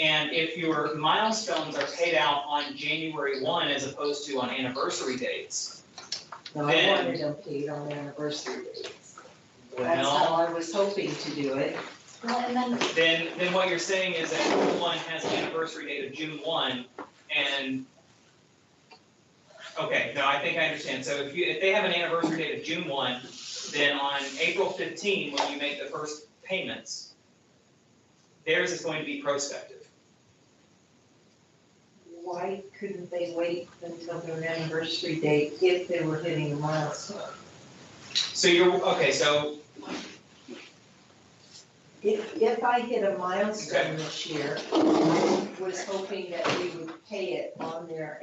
And if your milestones are paid out on January 1 as opposed to on anniversary dates, No, I Then- wanted them paid on anniversary dates. That's well, how I was hoping to do it. Well, and then what you're saying is that one has an anniversary date of June 1 and, okay, no, I think I understand. So if they have an anniversary date of June 1, then on April 15, when you make the first payments, theirs is going to be prospective. Why couldn't they wait until their anniversary date if they were hitting a milestone? So okay, so, If I hit a Okay. milestone this year, I was hoping that we would pay it on their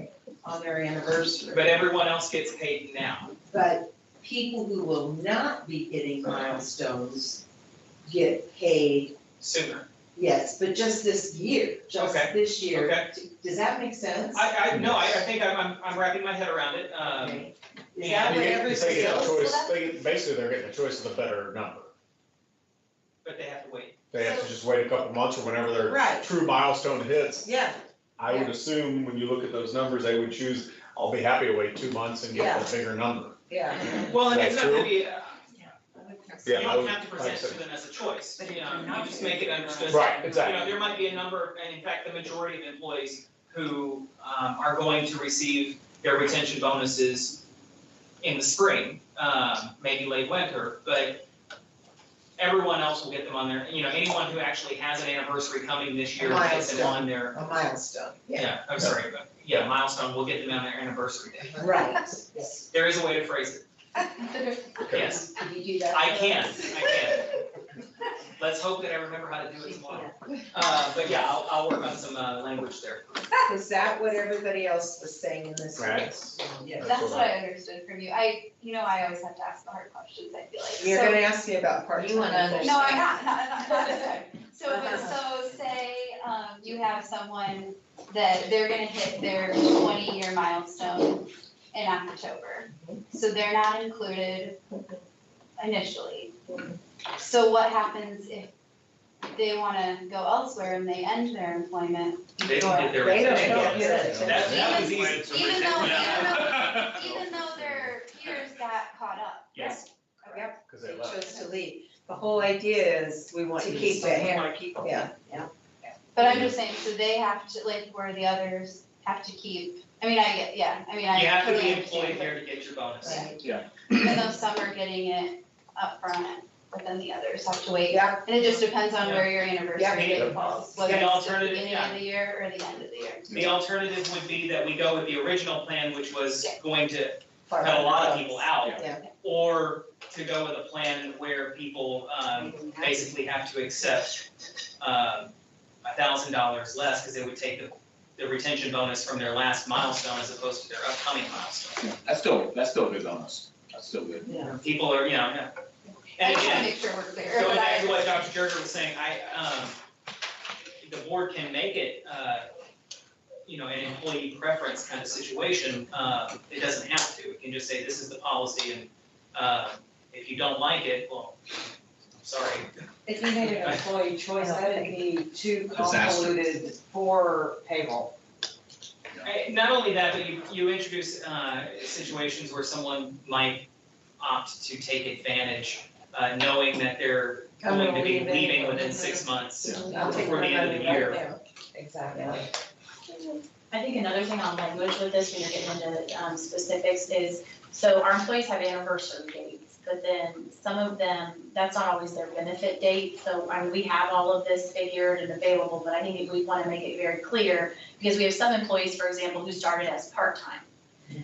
anniversary. but everyone else gets paid now. But people who will not be hitting milestones get paid, Sooner. yes, but just this year, just Okay. this year. Okay. Does that make sense? No, I think I'm wrapping my head around it. Okay. Is yeah, that what everybody They get a else? choice, basically they're getting a choice of the better number. But they have to wait. They have to just wait a couple months or whenever their Right, true milestone hits. yeah, I would assume when you look at those numbers, they would choose, I'll be happy to wait 2 months and get the bigger number. yeah. Well, and it's That's not gonna true. be, Yeah, you I don't would- have to present to them as a choice, But you if know, you're not you just make it understood. Right, You exactly. know, there might be a number, and in fact, the majority of employees who are going to receive their retention bonuses in the spring, maybe late winter, but everyone else will get them on their, you know, anyone who actually has an anniversary coming this year will get them on their, A milestone, yeah, yeah, I'm sorry, but, yeah, milestone, will get them on their anniversary day. right. There is a way to phrase it, yes. can you do that? I for can, us? I can. Let's hope that I remember how to do it tomorrow. But yeah, I'll work on some language there. Is that what everybody else was saying in this? Right. Yeah. That's what I understood from you. I always have to ask the hard questions, I feel like. You're So- gonna ask me about part-time. You wanna understand. No, I'm not this time. So say, you have someone that they're gonna hit their 20-year milestone in October. So they're not included initially. So what happens if they wanna go elsewhere and they end their employment? They don't get their They don't retention get bonus. it. That was easy. Even though their peers got caught up. Yes. Yep, Because they they left. chose to leave. The whole idea is we want To you to keep stay. it. We wanna keep, yeah. But I'm just saying, so they have to, like, where the others have to keep, I mean, I get, yeah, I mean, I You have to totally be understand, employed but- here to get your bonus. Right. Even though some are getting it upfront, but then the others have to wait. Yeah. And it just depends on where your anniversary Yeah. date falls, whether The it's the alternative, beginning yeah. of the year or the end of the year. The alternative would be that we go with the original plan, which was Yeah. going to cut a lot of people out. Yeah. Or to go with a plan where people basically have to accept $1,000 less because they would take the retention bonus from their last milestone as opposed to their upcoming milestone. Yeah, That's still good bonus. That's still good. Yeah. People are, you know, yeah. I And just wanna again, make sure we're clear. going but back to I- what Dr. Jerger was saying, the board can make it, you know, an employee preference kind of situation. It doesn't have to. It can just say, this is the policy, and if you don't like it, well, sorry. If you made an employee choice, that'd be too Disaster. convoluted for payroll. Not only that, but you introduce situations where someone might opt to take advantage, knowing that they're going to be leaving within 6 months I'll take before the end of the right year. now. Exactly. I think another thing on language with this, when you're getting into specifics, is, so our employees have anniversary dates, but then some of them, that's not always their benefit date. So, I mean, we have all of this figured and available, but I think we want to make it very clear, because we have some employees, for example, who started as part-time.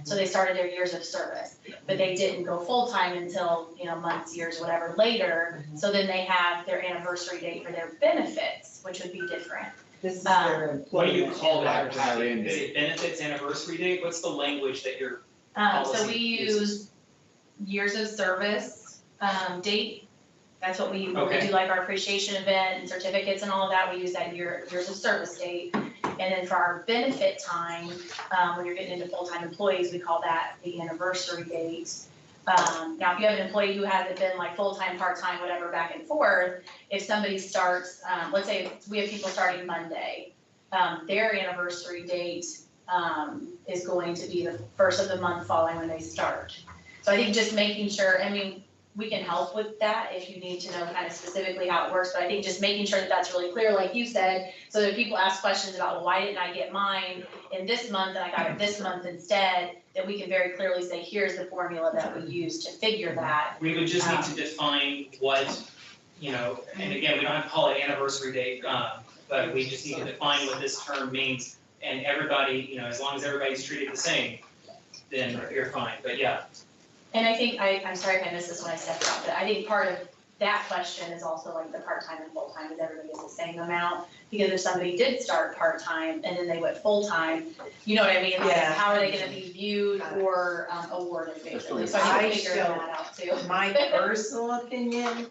So they started their years of service, but they didn't go full-time until, months, years, whatever, later. So then they have their anniversary date for their benefits, which would be different. This is their What do you employment. call that? Higher end Is date. it benefits anniversary date? What's the language that you're, So Policy we uses. use years of service, date. That's what when we Okay. do like our appreciation event and certificates and all of that, we use that years of service date. And then for our benefit time, when you're getting into full-time employees, we call that the anniversary date. Now, if you have an employee who hasn't been like full-time, part-time, whatever, back and forth, if somebody starts, let's say we have people starting Monday, their anniversary date, is going to be the first of the month following when they start. So I think just making sure, I mean, we can help with that if you need to know kind of specifically how it works, but I think just making sure that that's really clear, like you said, so that if people ask questions about, well, why didn't I get mine in this month and I got it this month instead, that we can very clearly say, here's the formula that we use to figure that. We would just need to define what, and again, we don't have to call it anniversary date, but we just need to define what this term means. And everybody, as long as everybody's treated the same, then you're fine, but yeah. And I think, I'm sorry if I missed this when I stepped out, but I think part of that question is also like the part-time and full-time, is everybody gets the same amount? Because if somebody did start part-time and then they went full-time, you know what I mean? Like, Yeah. how are they gonna be viewed or awarded basically? So I think figuring that out too. My personal opinion,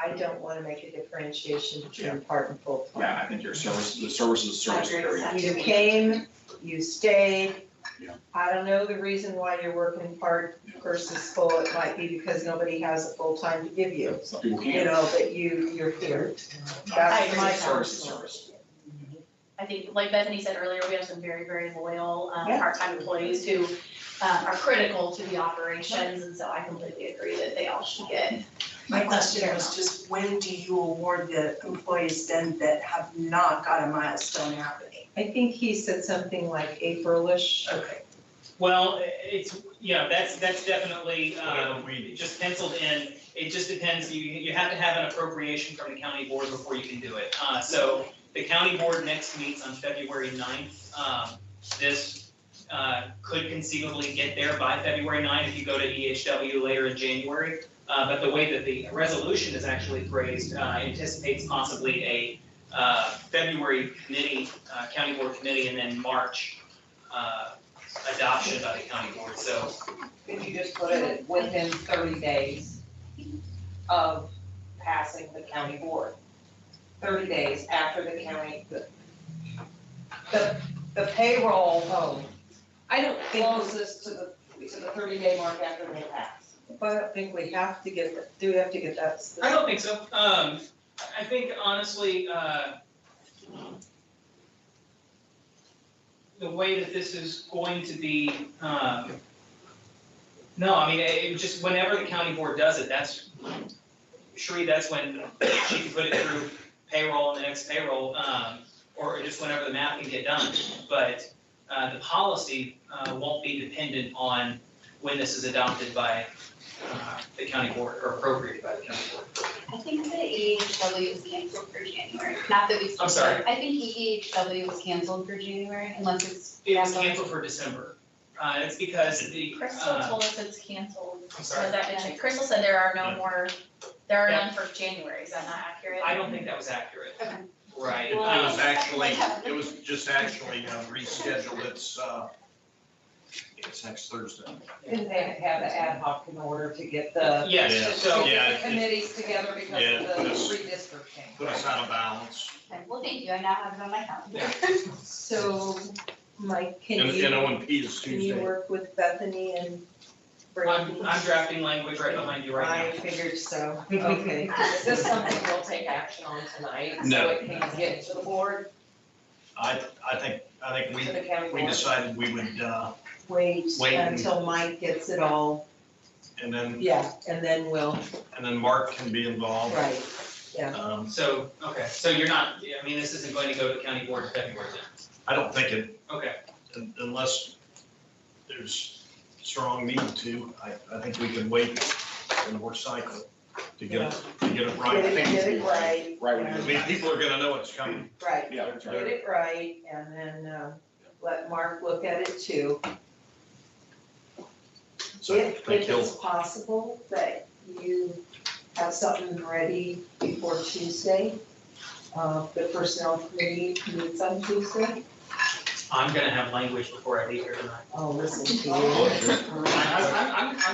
I don't wanna make a differentiation between part and full-time. Yeah, I think the service is service period. You came, you stayed. Yeah. I don't know the reason why you're working part versus full, it might be because nobody has a full-time to give you. Some people You can't. know, but you're here. I That's agree. my Service is personal. service. I think, like Bethany said earlier, we have some very, very loyal, Yeah. part-time employees who, are critical to the operations, and so I completely agree that they all should get. My question was just, when do you award the employees then that have not got a milestone happening? I think he said something like April-ish. Okay. Well, that's definitely, Whatever we need. just penciled in. It just depends, you have to have an appropriation from the county board before you can do it. So the county board next meets on February 9th. This could conceivably get there by February 9th if you go to EHW later in January. But the way that the resolution is actually phrased anticipates possibly a February committee, county board committee, and then March adoption by the county board. So Could you just put it within 30 days of passing the county board? 30 days after the county, the payroll I don't think, closes to the 30-day mark after they pass. I don't think we have to get that, do we have to get that? I don't think so. I think honestly, the way that this is going to be, no, I mean, it just, whenever the county board does it, that's when she can put it through payroll and the next payroll, or just whenever the math can get done. But the policy won't be dependent on when this is adopted by the county board or appropriated by the county board. I think the EHW was canceled for January, not that we still. I'm sorry? I think EHW was canceled for January unless it's. It was canceled for December. It's because the. Crystal told us it's canceled. I'm sorry. Crystal said there are no more, there are none for January, is that not accurate? I don't think that was accurate. Okay. Right. It was actually, it was just actually rescheduled, it's next Thursday. Didn't they have the ad hoc in order to get the, Yes, Yeah. so, to Yeah, get the committees together because yeah, of put the us- redistricting? Put us out of balance. Okay, well, thank you, I now have it on my calendar. So, Mike, can And you, O&P is can you Tuesday. work with Bethany and Brandy? I'm drafting language right behind you right I figured so, okay. Is this something we'll take action on tonight? No. So it can get to the board, I think to the county we board? decided we would, Wait Wait. until Mike gets it all, and then and then we'll, Mark can be involved. right, now. So, okay, so you're not, I mean, this isn't going to go to the county board in February then? I don't think it, Okay, unless there's strong need to, I think we can wait one more cycle to get it right. get it right. Right when I you mean, people are gonna know it's coming. Right, Yeah, that's get right. it right, and then, let Mark look at it too. So If thank you. it's possible that you have something ready before Tuesday, the personnel committee meets on Tuesday. I'm gonna have language before I leave here tonight. Oh, listen to you. I'm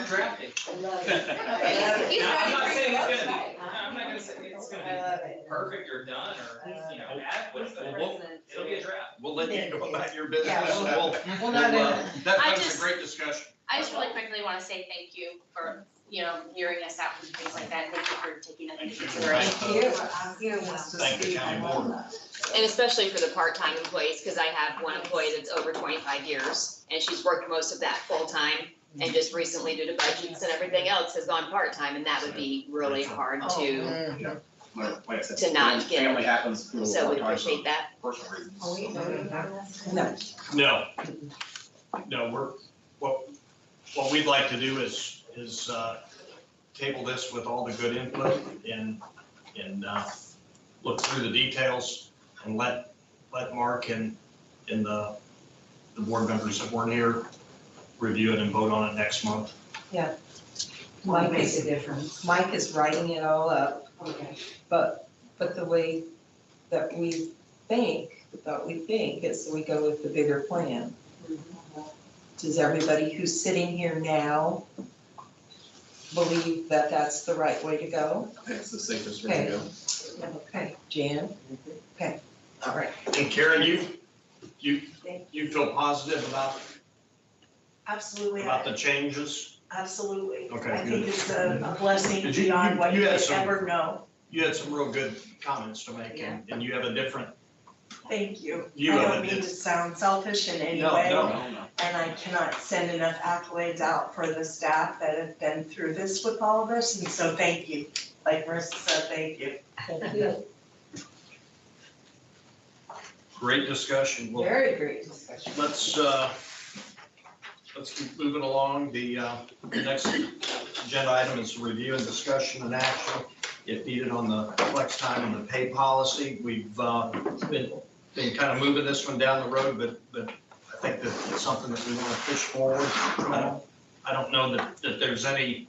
drafting. I love it. He's Now, I'm not ready saying for it's you. gonna be, I'm not gonna say it's I gonna love it. be perfect or done or, adequate, but it'll be a draft. We'll let you go about your business. Yeah, and we'll- Well, not in, That I was just- a great discussion. I just really quickly want to say thank you for, hearing us out and things like that. Thank you for taking that into consideration. thank you. Thank the county board. And especially for the part-time employees, because I have one employee that's over 25 years, and she's worked most of that full-time, and just recently, due to budgets and everything else, has gone part-time, and that would be really hard to, Like I said, to not get. family happens through So we part-time appreciate for that. personal reasons. Are we voting on this? No. No, what we'd like to do is table this with all the good input and look through the details and let Mark and the board members that weren't here review it and vote on it next month. Mike makes a difference. Mike is writing it all up, Okay. but the way that we think is we go with the bigger plan. Does everybody who's sitting here now believe that that's the right way to go? It's the safest way to go. Okay, Jan? Okay, all right. And Karen, you feel positive about Absolutely, the changes? absolutely. Okay, I think good. it's a blessing Did you- beyond what you you had could some- ever know. You had some real good comments to make and you have a different Thank you. view I of don't it. mean to sound selfish in any No, way. no. And I cannot send enough accolades out for the staff that have been through this with all of us, and so thank you. Like Marissa said, thank you. Thank you. Great discussion. Well, Very great discussion. let's keep moving along. The next agenda item is review and discussion and action, if needed, on the flex time and the pay policy. We've been kind of moving this one down the road, but I think that it's something that we want to push forward. I don't know that there's any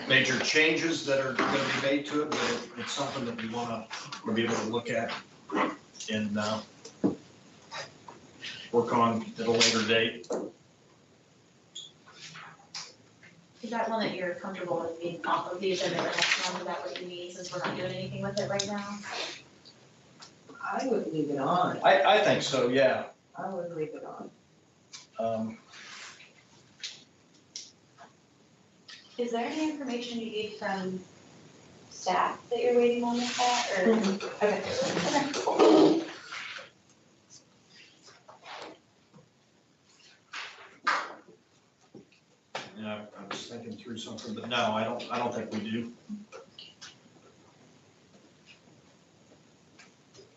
major changes that are going to be made to it, but it's something that we want to be able to look at and work on at a later date. Is that one that you're comfortable with being off of the agenda for next month? Is that what you need, since we're not doing anything with it right now? I would leave it on. I think so, yeah. I would leave it on. Is there any information you need from staff that you're waiting on with that, or? Okay. Yeah, I was thinking through something, but no, I don't think we do.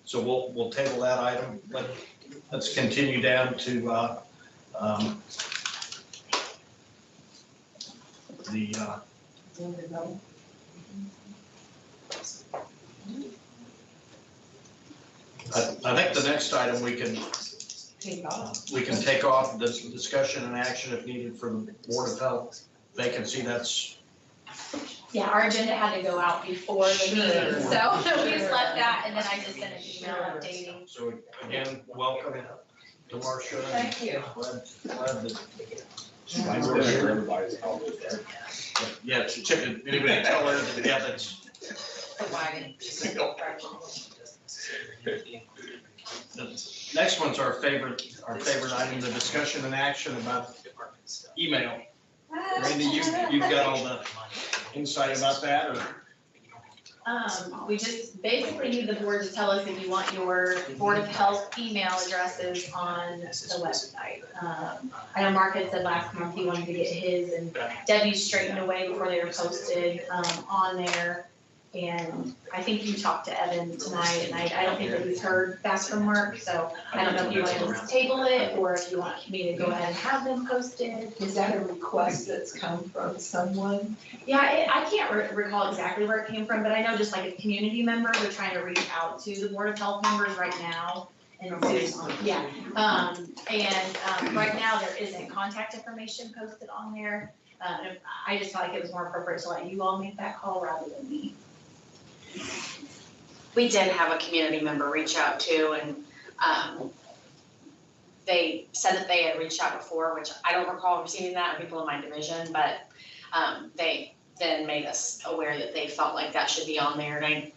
So we'll table that item. Let's continue down to I think the next item we can take off this discussion and action if needed for the Board of Health vacancy. That's, Yeah, our agenda had to go out before the meeting, so we just left that, and then I just sent an email updating. so again, welcome to Marcia. Thank you. Glad that. Mine's dinner for everybody's out there. Yeah, it's chicken. Anybody tell her that, yeah, that's. The next one's our favorite item, the discussion and action about email. Randy, you've got all the insight about that, or? We just basically need the board to tell us if you want your Board of Health email addresses on the website. I know Mark had said last month he wanted to get his and Debbie's straightened away before they were posted, on there. And I think you talked to Evan tonight, and I don't think that he's heard back from Mark, so I don't know if you want to just table it, or if you want me to go ahead and have them posted. Is that a request that's come from someone? Yeah, I can't recall exactly where it came from, but I know just like a community member, we're trying to reach out to the Board of Health members right now. And yeah, right now there isn't contact information posted on there. And I just felt like it was more appropriate to let you all make that call rather than me. We did have a community member reach out too, and they said that they had reached out before, which I don't recall receiving that, or people in my division, but they then made us aware that they felt like that should be on there, and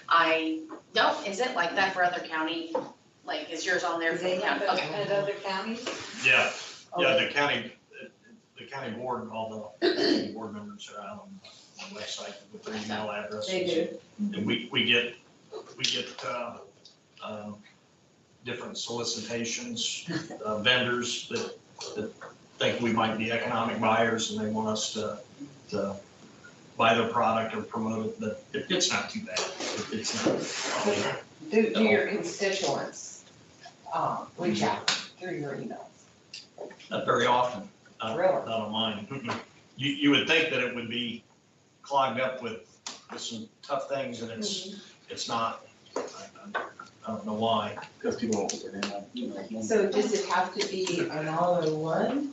I don't, is it like that for other county? Like, is yours on there for the county? Okay. At other counties? Yeah, the county board, all the county board members are out on the website with their email addresses. They do. And we get we get, different solicitations, vendors that think we might be economic buyers and they want us to buy their product or promote it, but it's not too bad. It's not. I mean, Do your constituents, reach out through your emails? not very often. Really? Not on mine. You would think that it would be clogged up with some tough things and it's not. I don't know why. Because people don't put their name on, you know. So does it have to be an all-in-one?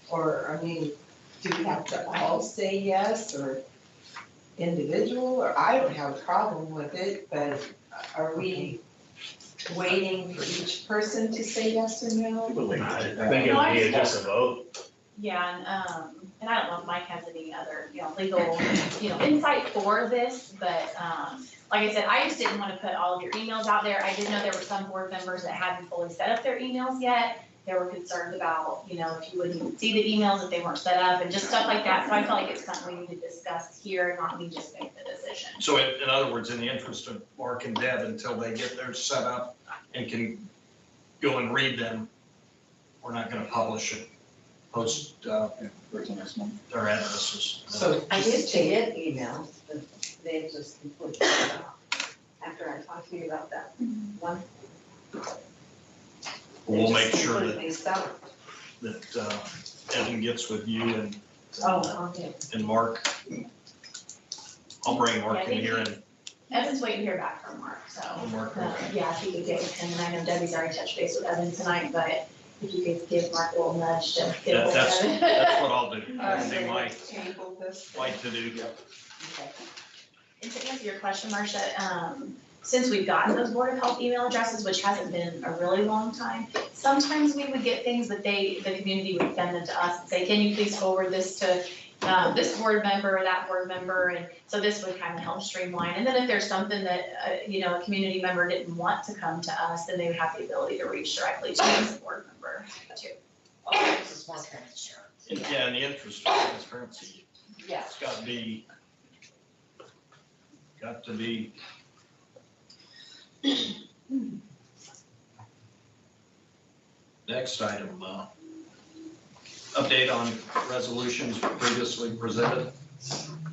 Or, I mean, do we have to all say yes or individual? Or I don't have a problem with it, but are we waiting for each person to say yes or no? People like I that. think it would be just a vote. Yeah, and I don't know if Mike has any other, legal, insight for this, but, like I said, I just didn't want to put all of your emails out there. I did know there were some board members that hadn't fully set up their emails yet. They were concerned about, if you wouldn't even see the emails if they weren't set up and just stuff like that. So I feel like it's something we need to discuss here and not me just make the decision. So in other words, in the interest of Mark and Deb, until they get theirs set up and can go and read them, we're not gonna publish it, post, their addresses. So I did get emails, but they just completely cut off after I talked to you about that one. We'll make sure Completely stopped. that Evan gets with you and Okay. and Mark. I'll bring Mark in here and Evan's waiting to hear back from Mark, so, Mark. yeah, if you could get with him, and I know Debbie's already touched base with Evan tonight, but if you could give Mark a little nudge to get a hold of That's Evan. that's what I'll do. All right, That'll so be my let's table this. fight to do. Okay. And to answer your question, Marcia, since we've gotten those Board of Health email addresses, which hasn't been a really long time, sometimes we would get things that the community would send them to us and say, can you please forward this to this board member or that board member? And so this would kind of help streamline. And then if there's something that, a community member didn't want to come to us, then they would have the ability to reach directly to this board member too. Oh, this is more transparent. Yeah, in the interest of transparency, Yeah. it's got to be. Next item, update on resolutions previously presented.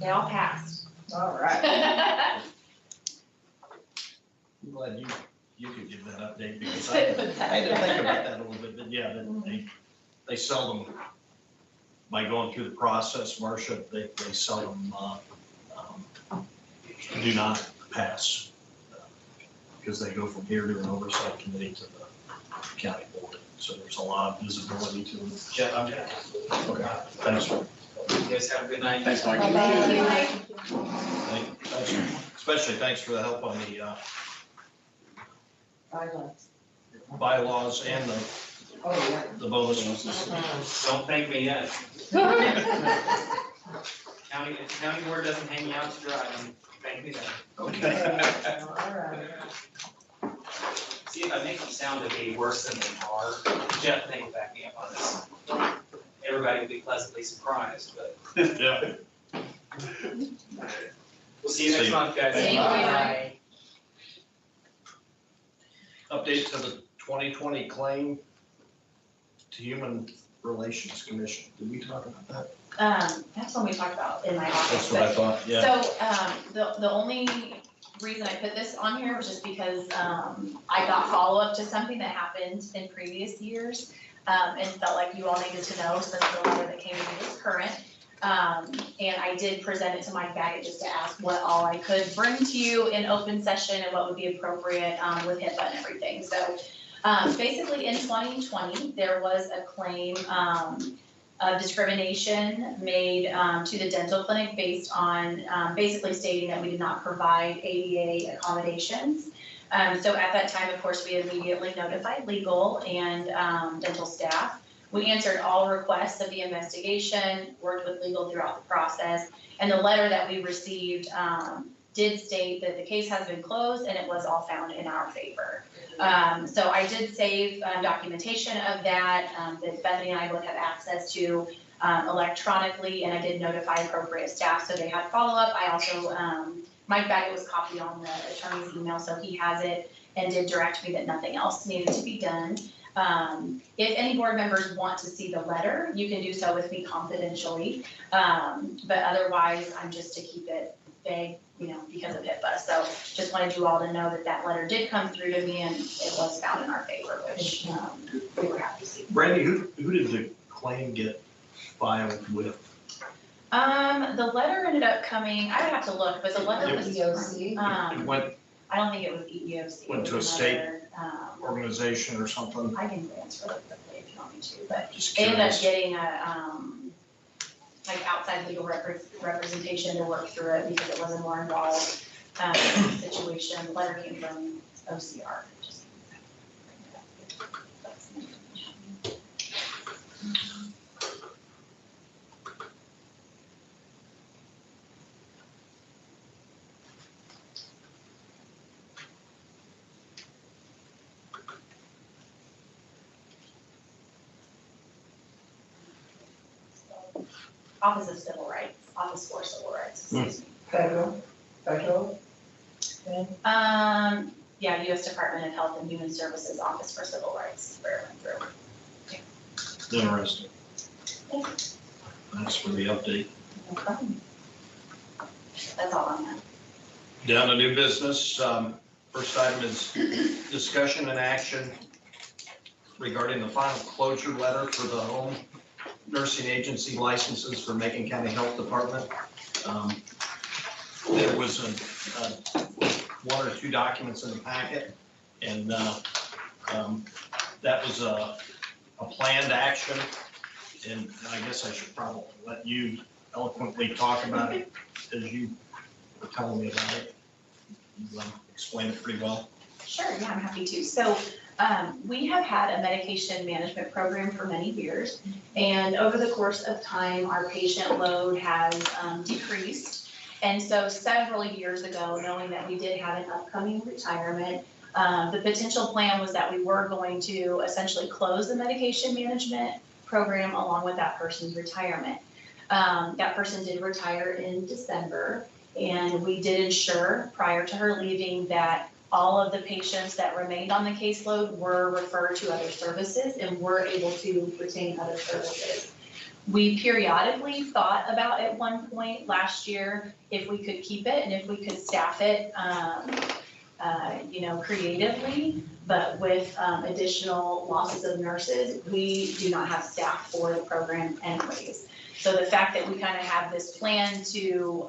They all passed. All right. I'm glad you could give that update because I had to think about that a little bit, but yeah, they seldom, by going through the process, Marcia, they seldom, do not pass. Because they go from here to an oversight committee to the county board, so there's a lot of visibility to them. Jeff, I'm Jeff. Okay, thanks. You guys have a good night. Thanks, Mike. Thanks, especially thanks for the help on the bylaws and the bonuses. Don't thank me yet. County board doesn't hang me out to dry, and thank me then. Okay. All right. See if I make them sound to be worse than they are. Jeff, thank you, back me up on this. Everybody will be pleasantly surprised, but Yeah. we'll see you next month, guys. Thank you. Bye. Update to the 2020 claim to Human Relations Commission. Did we talk about that? That's one we talked about in my office. That's what I thought, yeah. So, the only reason I put this on here was just because, I got follow-up to something that happened in previous years, and felt like you all needed to know since the letter that came to me was current. And I did present it to Mike Baggett just to ask what all I could bring to you in open session and what would be appropriate, with HIPAA and everything. So, basically in 2020, there was a claim, of discrimination made to the dental clinic based on basically stating that we did not provide ADA accommodations. So at that time, of course, we immediately notified legal and dental staff. We answered all requests of the investigation, worked with legal throughout the process, and the letter that we received did state that the case has been closed and it was all found in our favor. So I did save documentation of that, that Bethany and I both have access to electronically, and I did notify appropriate staff so they had follow-up. I also Mike Baggett was copied on the attorney's email, so he has it and did direct me that nothing else needed to be done. If any board members want to see the letter, you can do so with me confidentially. But otherwise, I'm just to keep it vague, because of HIPAA. So just wanted you all to know that that letter did come through to me and it was found in our favor, which we were happy to see. Brandy, who did the claim get filed with? The letter ended up coming, I would have to look, but the letter was. It went, I don't think it was EEOC. Went it to was a state another, organization or something? I can transfer it quickly if you want me to, but Just they ended up curious. getting a, like outside legal representation to work through it because it was a more involved, situation. The letter came from OCR. Just- Office of Civil Rights, Office for Civil Rights, excuse me. Federal. Yeah, U.S. Department of Health and Human Services, Office for Civil Rights, where it went through. Interesting. Thanks for the update. No problem. That's all on that. Down to new business. First item is discussion and action regarding the final closure letter for the home nursing agency licenses for Macon County Health Department. There was one or two documents in the packet, and that was a planned action. And I guess I should probably let you eloquently talk about it as you were telling me about it. You explained it pretty well. Sure, yeah, I'm happy to. So we have had a medication management program for many years, and over the course of time, our patient load has decreased. And so several years ago, knowing that we did have an upcoming retirement, the potential plan was that we were going to essentially close the medication management program along with that person's retirement. That person did retire in December, and we did ensure prior to her leaving that all of the patients that remained on the caseload were referred to other services and were able to retain other services. We periodically thought about at one point last year if we could keep it and if we could staff it, creatively, but with additional losses of nurses, we do not have staff for the program anyways. So the fact that we kind of have this plan to,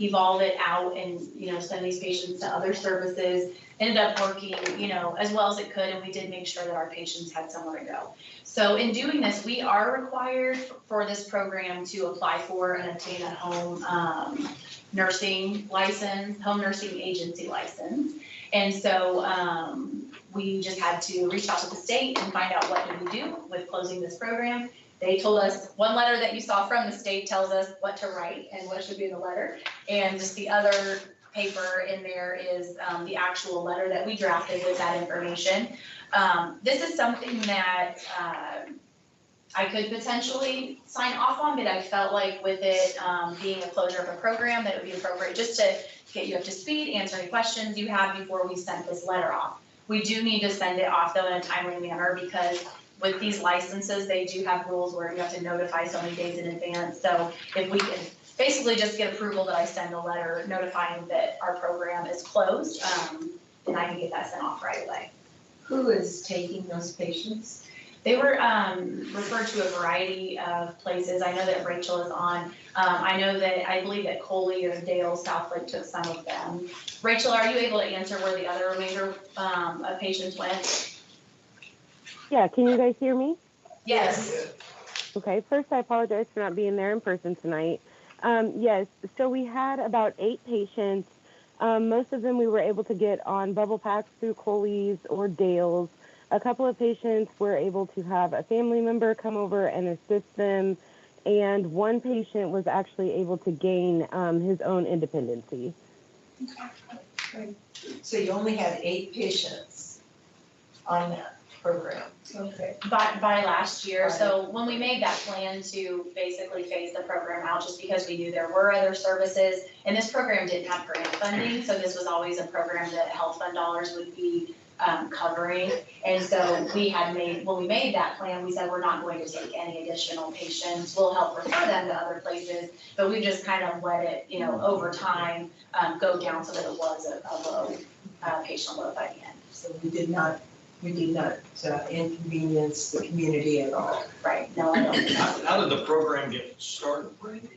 evolve it out and, send these patients to other services ended up working, as well as it could, and we did make sure that our patients had somewhere to go. So in doing this, we are required for this program to apply for and obtain a home nursing license, home nursing agency license. And so we just had to reach out to the state and find out what do we do with closing this program. They told us one letter that you saw from the state tells us what to write and what should be in the letter. And just the other paper in there is the actual letter that we drafted with that information. This is something that I could potentially sign off on, but I felt like with it being a closure of a program, that it would be appropriate just to get you up to speed, answer any questions you have before we send this letter off. We do need to send it off though in a timely manner because with these licenses, they do have rules where you have to notify so many days in advance. So if we can basically just get approval that I send a letter notifying that our program is closed, then I can get that sent off right away. Who is taking those patients? They were referred to a variety of places. I know that Rachel is on. I believe that Coley or Dale Southlake took some of them. Rachel, are you able to answer where the other remainder of patients went? Yeah, can you guys hear me? Yes. Okay, first I apologize for not being there in person tonight. Yes, so we had about 8 patients. Most of them we were able to get on bubble packs through Coley's or Dale's. A couple of patients were able to have a family member come over and assist them, and one patient was actually able to gain his own independency. Okay. So you only had 8 patients on that. program. Okay. by last year. So when we made that plan to basically phase the program out, just because we knew there were other services, and this program didn't have grant funding, so this was always a program that health fund dollars would be covering. And so when we made that plan, we said we're not going to take any additional patients. We'll help refer them to other places, but we just kind of let it, over time, go down so that it was a low patient load by the end. So we did not inconvenience the community at all. Right, no, I don't. How did the program get started, Brandy?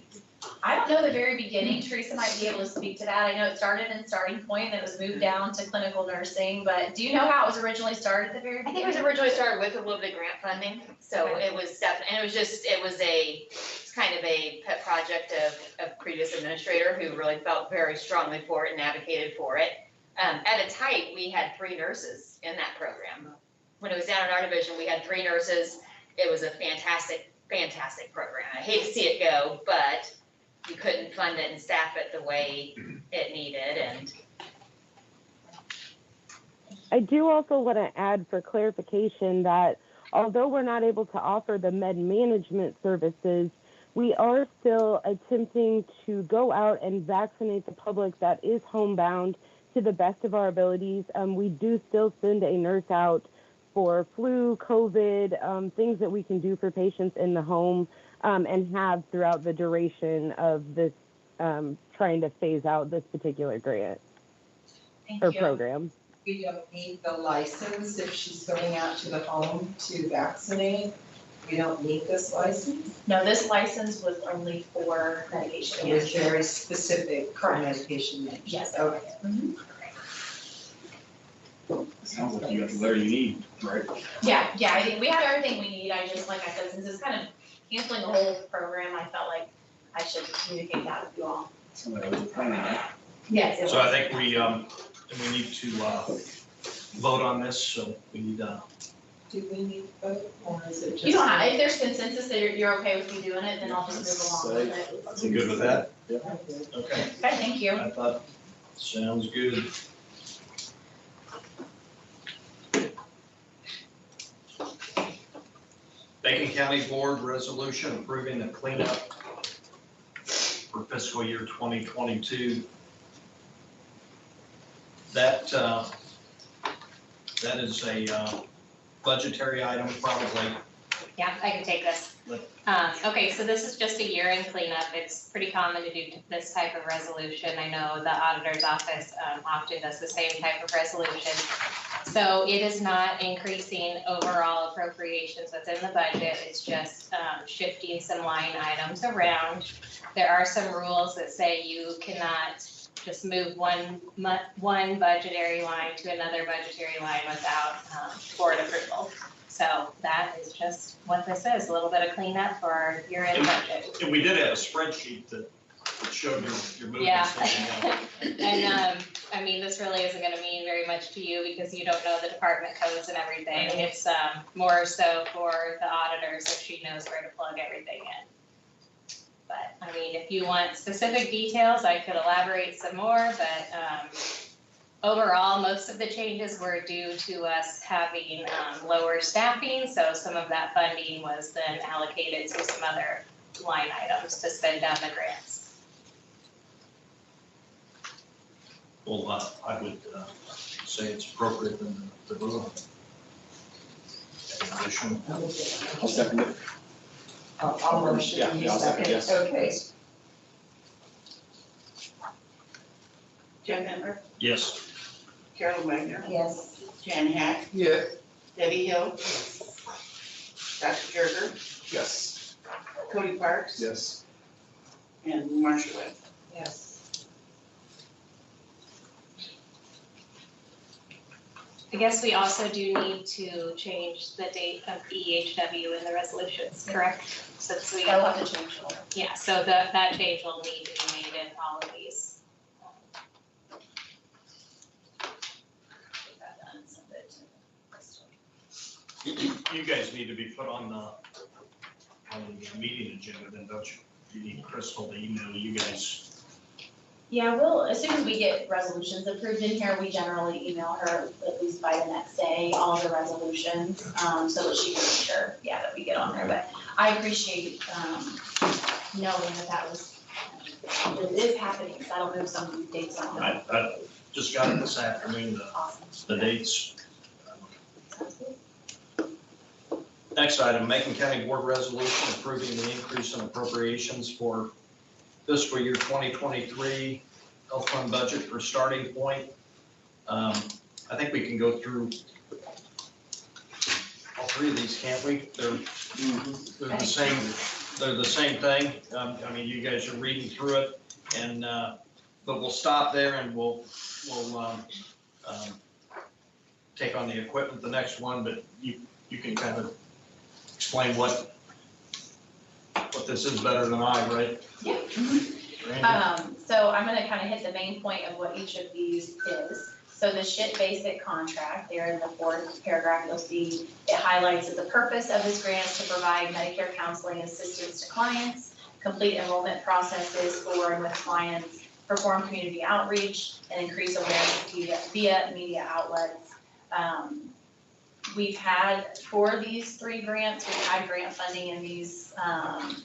I don't know the very beginning. Teresa might be able to speak to that. I know it started in Starting Point, and it was moved down to clinical nursing, but do you know how it was originally started at the very I beginning? think it was originally started with a little bit of grant funding, so it was definitely, and it's kind of a pet project of previous administrator who really felt very strongly for it and advocated for it. At its height, we had 3 nurses in that program. When it was down in our division, we had 3 nurses. It was a fantastic, fantastic program. I hate to see it go, but you couldn't fund it and staff it the way it needed, and I do also want to add for clarification that although we're not able to offer the med management services, we are still attempting to go out and vaccinate the public that is homebound to the best of our abilities. We do still send a nurse out for flu, COVID, things that we can do for patients in the home, and have throughout the duration of this, trying to phase out this particular grant or program. We don't need the license if she's going out to the home to vaccinate. We don't need this license. No, this license was only for medication It was management. very specific for medication management. Yes. Okay. Sounds like you got the letter you need, right? Yeah, I think we have everything we need. I just, like I said, since it's kind of canceling the whole program, I felt like I should communicate that with you all. Somebody was planning that. Yes. it So I was. think we need to vote on this, so we need Do we need to vote or is it just? You don't have, if there's consensus that you're okay with me doing it, then I'll just move along with it. You good with that? Okay. Okay, thank you. I thought, sounds good. Macon County Board Resolution approving the cleanup for fiscal year 2022. That is a budgetary item, probably. Yeah, I can take this. Okay, so this is just a year-end cleanup. It's pretty common to do this type of resolution. I know the auditor's office often does the same type of resolution. So it is not increasing overall appropriations within the budget. It's just shifting some line items around. There are some rules that say you cannot just move one budgetary line to another budgetary line without board approval. So that is just what this is, a little bit of cleanup for our year-end budget. And we did have a spreadsheet that showed your movements. Yeah. And I mean, this really isn't gonna mean very much to you because you don't know the department codes and everything. It's more so for the auditor, so she knows where to plug everything in. But, I mean, if you want specific details, I could elaborate some more, but overall, most of the changes were due to us having lower staffing, so some of that funding was then allocated to some other line items to spend down the grants. Well, I would say it's appropriate in the room. Addition. I'll second it. I'll motion. Yeah, You I'll second, yes. Okay. Jim Emmer, Yes. Carolyn Wagner, Yes. Jan Hack, Yeah. Debbie Hill, Dr. Gerger, Yes. Cody Parks, Yes. and Marcia Webb. Yes. I guess we also do need to change the date of EHW in the resolutions, correct? Since we. I'll have to change it. Yeah, so that change will need to be made in all of these. Get that done and send it to Crystal. You guys need to be put on the meeting agenda then, don't you? You need Crystal to email you guys Yeah, we'll, as soon as we get resolutions approved in here, we generally email her at least by the next day, all the resolutions, so that she can make sure, yeah, that we get on there. But I appreciate, knowing that was, it is happening, because I don't know some of these dates on there. I just got it this afternoon, Awesome. the dates. Sounds good. Next item, Macon County Board Resolution approving the increase in appropriations for fiscal year 2023 health fund budget for starting point. I think we can go through all three of these, can't we? They're the same, they're the same thing. I mean, you guys are reading through it, and, but we'll stop there and we'll take on the equipment, the next one, but you can kind of explain what this is better than I, right? Yeah. Randy? So I'm gonna kind of hit the main point of what each of these is. So the SHIT basic contract, there in the fourth paragraph, you'll see it highlights that the purpose of this grant is to provide Medicare counseling assistance to clients, complete enrollment processes for and with clients, perform community outreach, and increase awareness via media outlets. We've had, for these three grants, we've had grant funding in these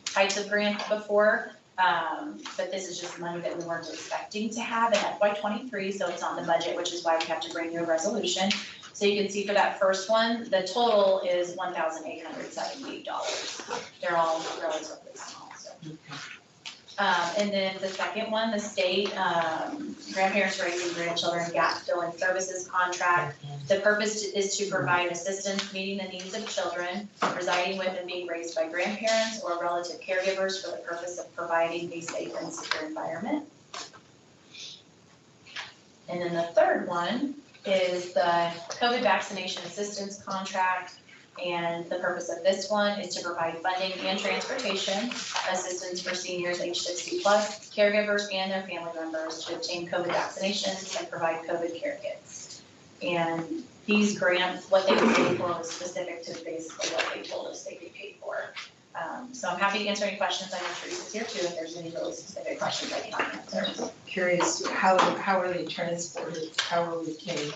types of grants before. But this is just money that we weren't expecting to have in FY23, so it's on the budget, which is why we have to bring you a resolution. So you can see for that first one, the total is $1,878. They're all relatively small, so. And then the second one, the state grandparents raising grandchildren gap filling services contract. The purpose is to provide assistance meeting the needs of children residing with and being raised by grandparents or relative caregivers for the purpose of providing a safe and secure environment. And then the third one is the COVID vaccination assistance contract. And the purpose of this one is to provide funding and transportation assistance for seniors age 60 plus, caregivers and their family members to obtain COVID vaccinations and provide COVID care kits. And these grants, what they were paid for was specific to basically what they told us they'd be paid for. So I'm happy to answer any questions. I know Teresa's here too, if there's any really specific questions I can answer. Curious, how are they transported? How are we paid?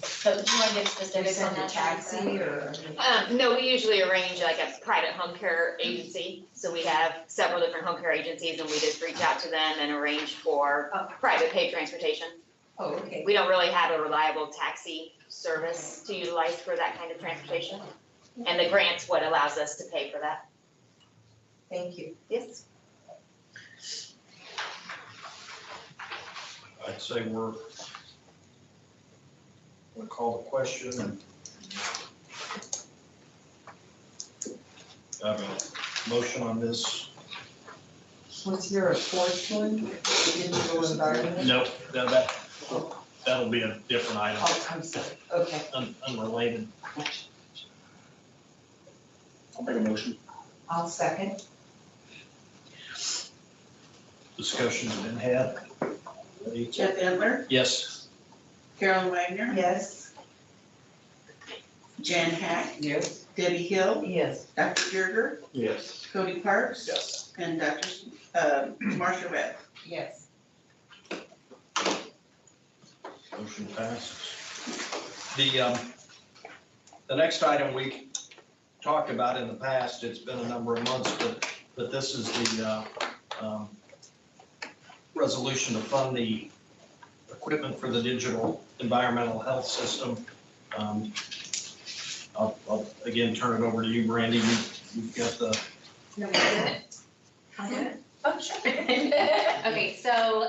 So do you want to get specifics on Send a that? taxi or? No, we usually arrange like a private home care agency. So we have several different home care agencies and we just reach out to them and arrange for private paid transportation. Oh, okay. We don't really have a reliable taxi service to utilize for that kind of transportation. And the grant's what allows us to pay for that. Thank you. Yes. I'd say we'll call the question and have a motion on this. Was there a fourth one? The digital environment? Nope, that'll be a different item, Oh, I'm sorry. Okay. unrelated. I'll make a motion. I'll second. Discussion's been had. Jeff Edler, Yes. Carolyn Wagner, Yes. Jan Hack, Yes. Debbie Hill, Yes. Dr. Gerger, Yes. Cody Parks. Yes. And Marcia Webb. Yes. Motion passes. The next item we talked about in the past, it's been a number of months, but this is the resolution to fund the equipment for the digital environmental health system. I'll again turn it over to you, Brandy. You've got the. Oh, sure. Okay, so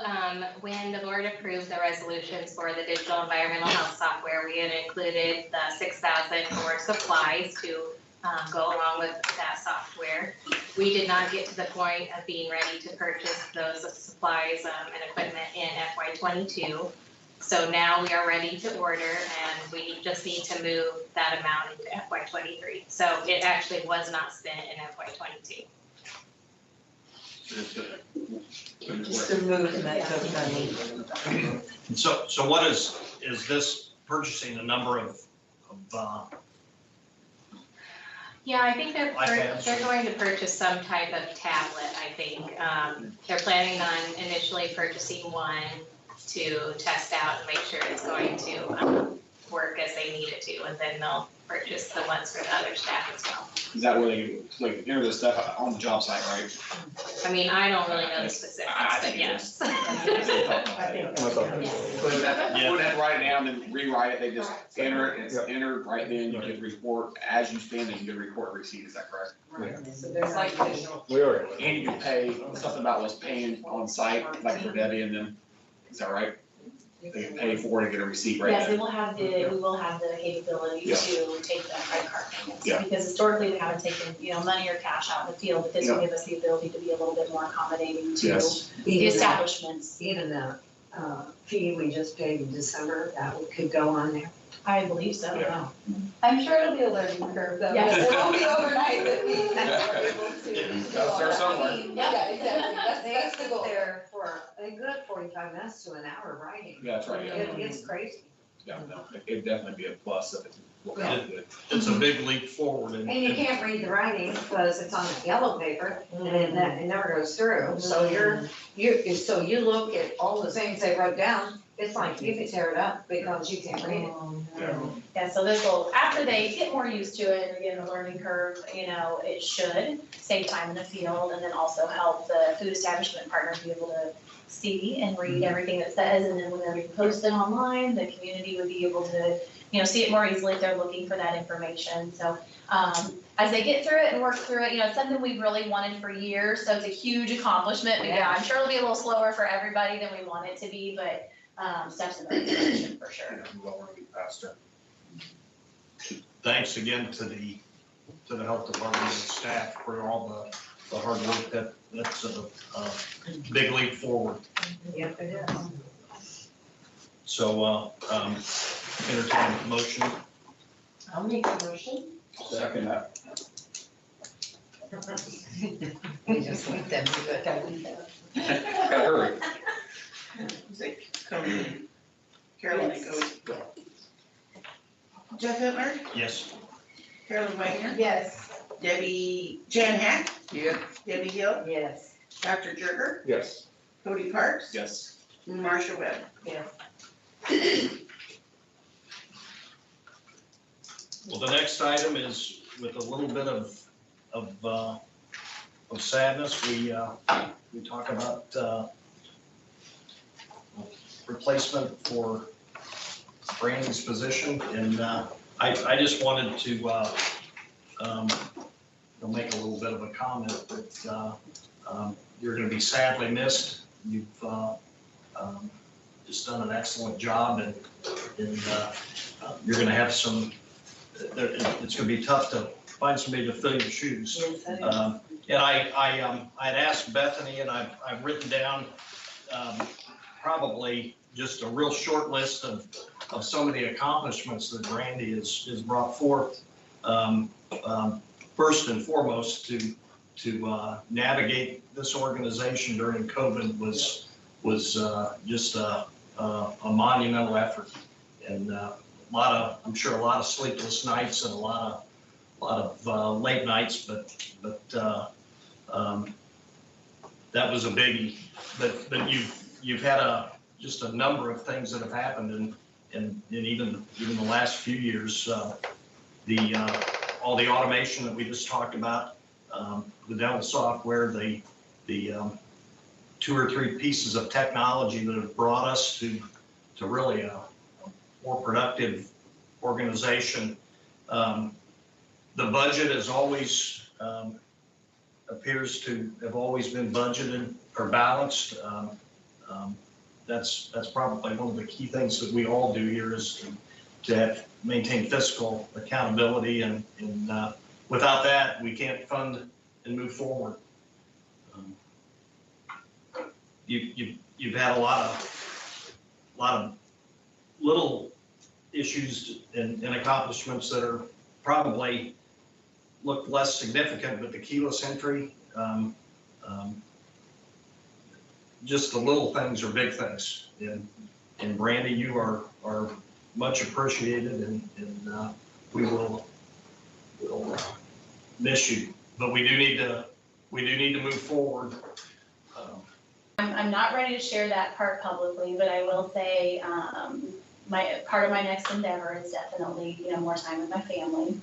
when the board approved the resolutions for the digital environmental health software, we had included the 6,000 for supplies to go along with that software. We did not get to the point of being ready to purchase those supplies and equipment in FY22. So now we are ready to order and we just need to move that amount into FY23. So it actually was not spent in FY22. Just a movement of money. So what is this purchasing a number of Yeah, I think iPads they're or- going to purchase some type of tablet, I think. They're planning on initially purchasing one to test out and make sure it's going to work as they need it to, and then they'll purchase the ones for the other staff as well. Is that where they can, like, enter this stuff on the job site, right? I mean, I don't really know the specifics, I but think it yes. Put it, write it down, then rewrite it, they just enter it, it's Yeah. entered, right then, you get the report, as you stand it, you get a report receipt, is that correct? So there's like visual. We already. And you can pay, something about was paying on site, like for Debbie and them, is that right? They can pay for it and get a receipt right Yes, then. we will have the capability Yeah. to take the credit card payments. Yeah. Because historically, we haven't taken, money or cash out in the field, but this will give us the ability to be a little bit more accommodating to Yes. the establishments. Even the fee we just paid in December, that could go on there. I believe so. Yeah. I'm sure it'll be a learning curve though. Yes. It won't be overnight that we are able to. Gotta start somewhere. Yeah, exactly. That's the goal. There for a good 45 minutes to an hour writing. Yeah, that's right, yeah. It's crazy. Yeah, no, it'd definitely be a plus if it worked out good. It's a big leap forward and. And you can't read the writing because it's on yellow paper and it never goes through. So so you look at all the things they wrote down, it's like you could tear it up because you can't read it. Yeah, so this will, after they get more used to it and get in a learning curve, it should save time in the field and then also help the food establishment partners be able to see and read everything that says, and then when we post it online, the community would be able to, see it more easily if they're looking for that information. So, as they get through it and work through it, it's something we've really wanted for years, so it's a huge accomplishment. But yeah, I'm sure it'll be a little slower for everybody than we want it to be, but, steps in the right direction for sure. We'll already be faster. Thanks again to the health department and staff for all the hard work. That's a big leap forward. Yep, it is. So, entertain a motion. I'll make a motion. Second that. We just want them to do it. Gotta hurry. Is it Carolyn goes. Jeff Hitler, Yes. Carolyn Wagner, Yes. Jan Hack, Yeah. Debbie Hill, Yes. Dr. Jerger, Yes. Cody Parks, Yes. Marcia Webb. Well, the next item is with a little bit of sadness. We talk about replacement for Brandy's position, and I just wanted to make a little bit of a comment that you're going to be sadly missed. You've just done an excellent job, and you're going to have some. It's going to be tough to find somebody to fill your shoes. And I had asked Bethany, and I've written down probably just a real short list of some of the accomplishments that Brandy has brought forth. First and foremost, to navigate this organization during COVID was just a monumental effort, and I'm sure a lot of sleepless nights and a lot of late nights, but that was a biggie. But you've had just a number of things that have happened in even the last few years. All the automation that we just talked about, the dental software, the 2 or 3 pieces of technology that have brought us to really a more productive organization. The budget is always appears to have always been budgeted or balanced. That's probably one of the key things that we all do here is to maintain fiscal accountability, and without that, we can't fund and move forward. You've had a lot of little issues and accomplishments that are probably look less significant, but the keyless entry, just the little things are big things. And Brandy, you are much appreciated, and we'll issue, but we do need to move forward. I'm not ready to share that part publicly, but I will say, part of my next endeavor is definitely, more time with my family.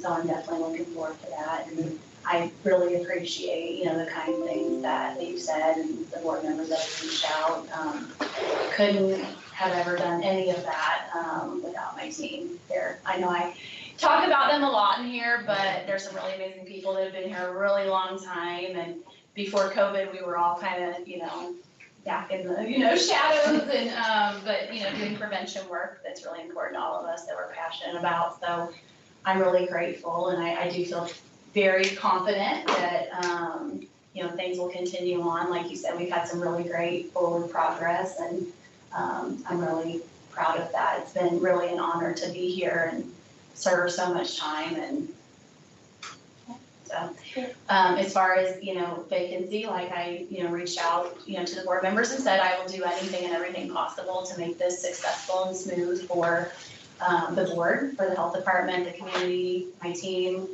So I'm definitely looking forward to that. And I really appreciate, the kind things that you've said and the board members that have reached out. Couldn't have ever done any of that, without my team here. I know I talk about them a lot in here, but there's some really amazing people that have been here a really long time. And before COVID, we were all kind of, back in the, shadows and, but, doing prevention work that's really important to all of us that we're passionate about. So I'm really grateful, and I do feel very confident that, things will continue on. Like you said, we've had some really great forward progress, and I'm really proud of that. It's been really an honor to be here and serve so much time. And so, as far as, vacancy, like I, reached out, to the board members and said, I will do anything and everything possible to make this successful and smooth for the board, for the health department, the community, my team.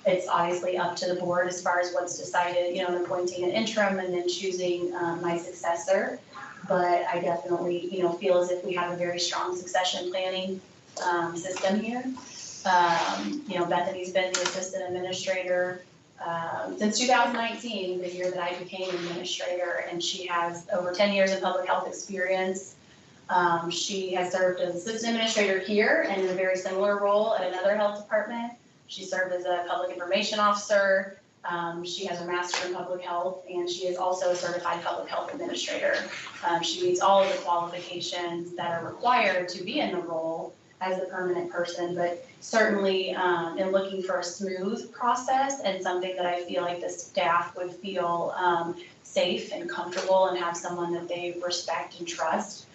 It's obviously up to the board as far as what's decided, appointing an interim and then choosing my successor. But I definitely, feel as if we have a very strong succession planning system here. Bethany's been the assistant administrator since 2019, the year that I became administrator, and she has over 10 years of public health experience. She has served as assistant administrator here and in a very similar role at another health department. She served as a public information officer. She has a master in public health, and she is also a certified public health administrator. She meets all of the qualifications that are required to be in the role as a permanent person, but certainly in looking for a smooth process and something that I feel like the staff would feel safe and comfortable and have someone that they respect and trust.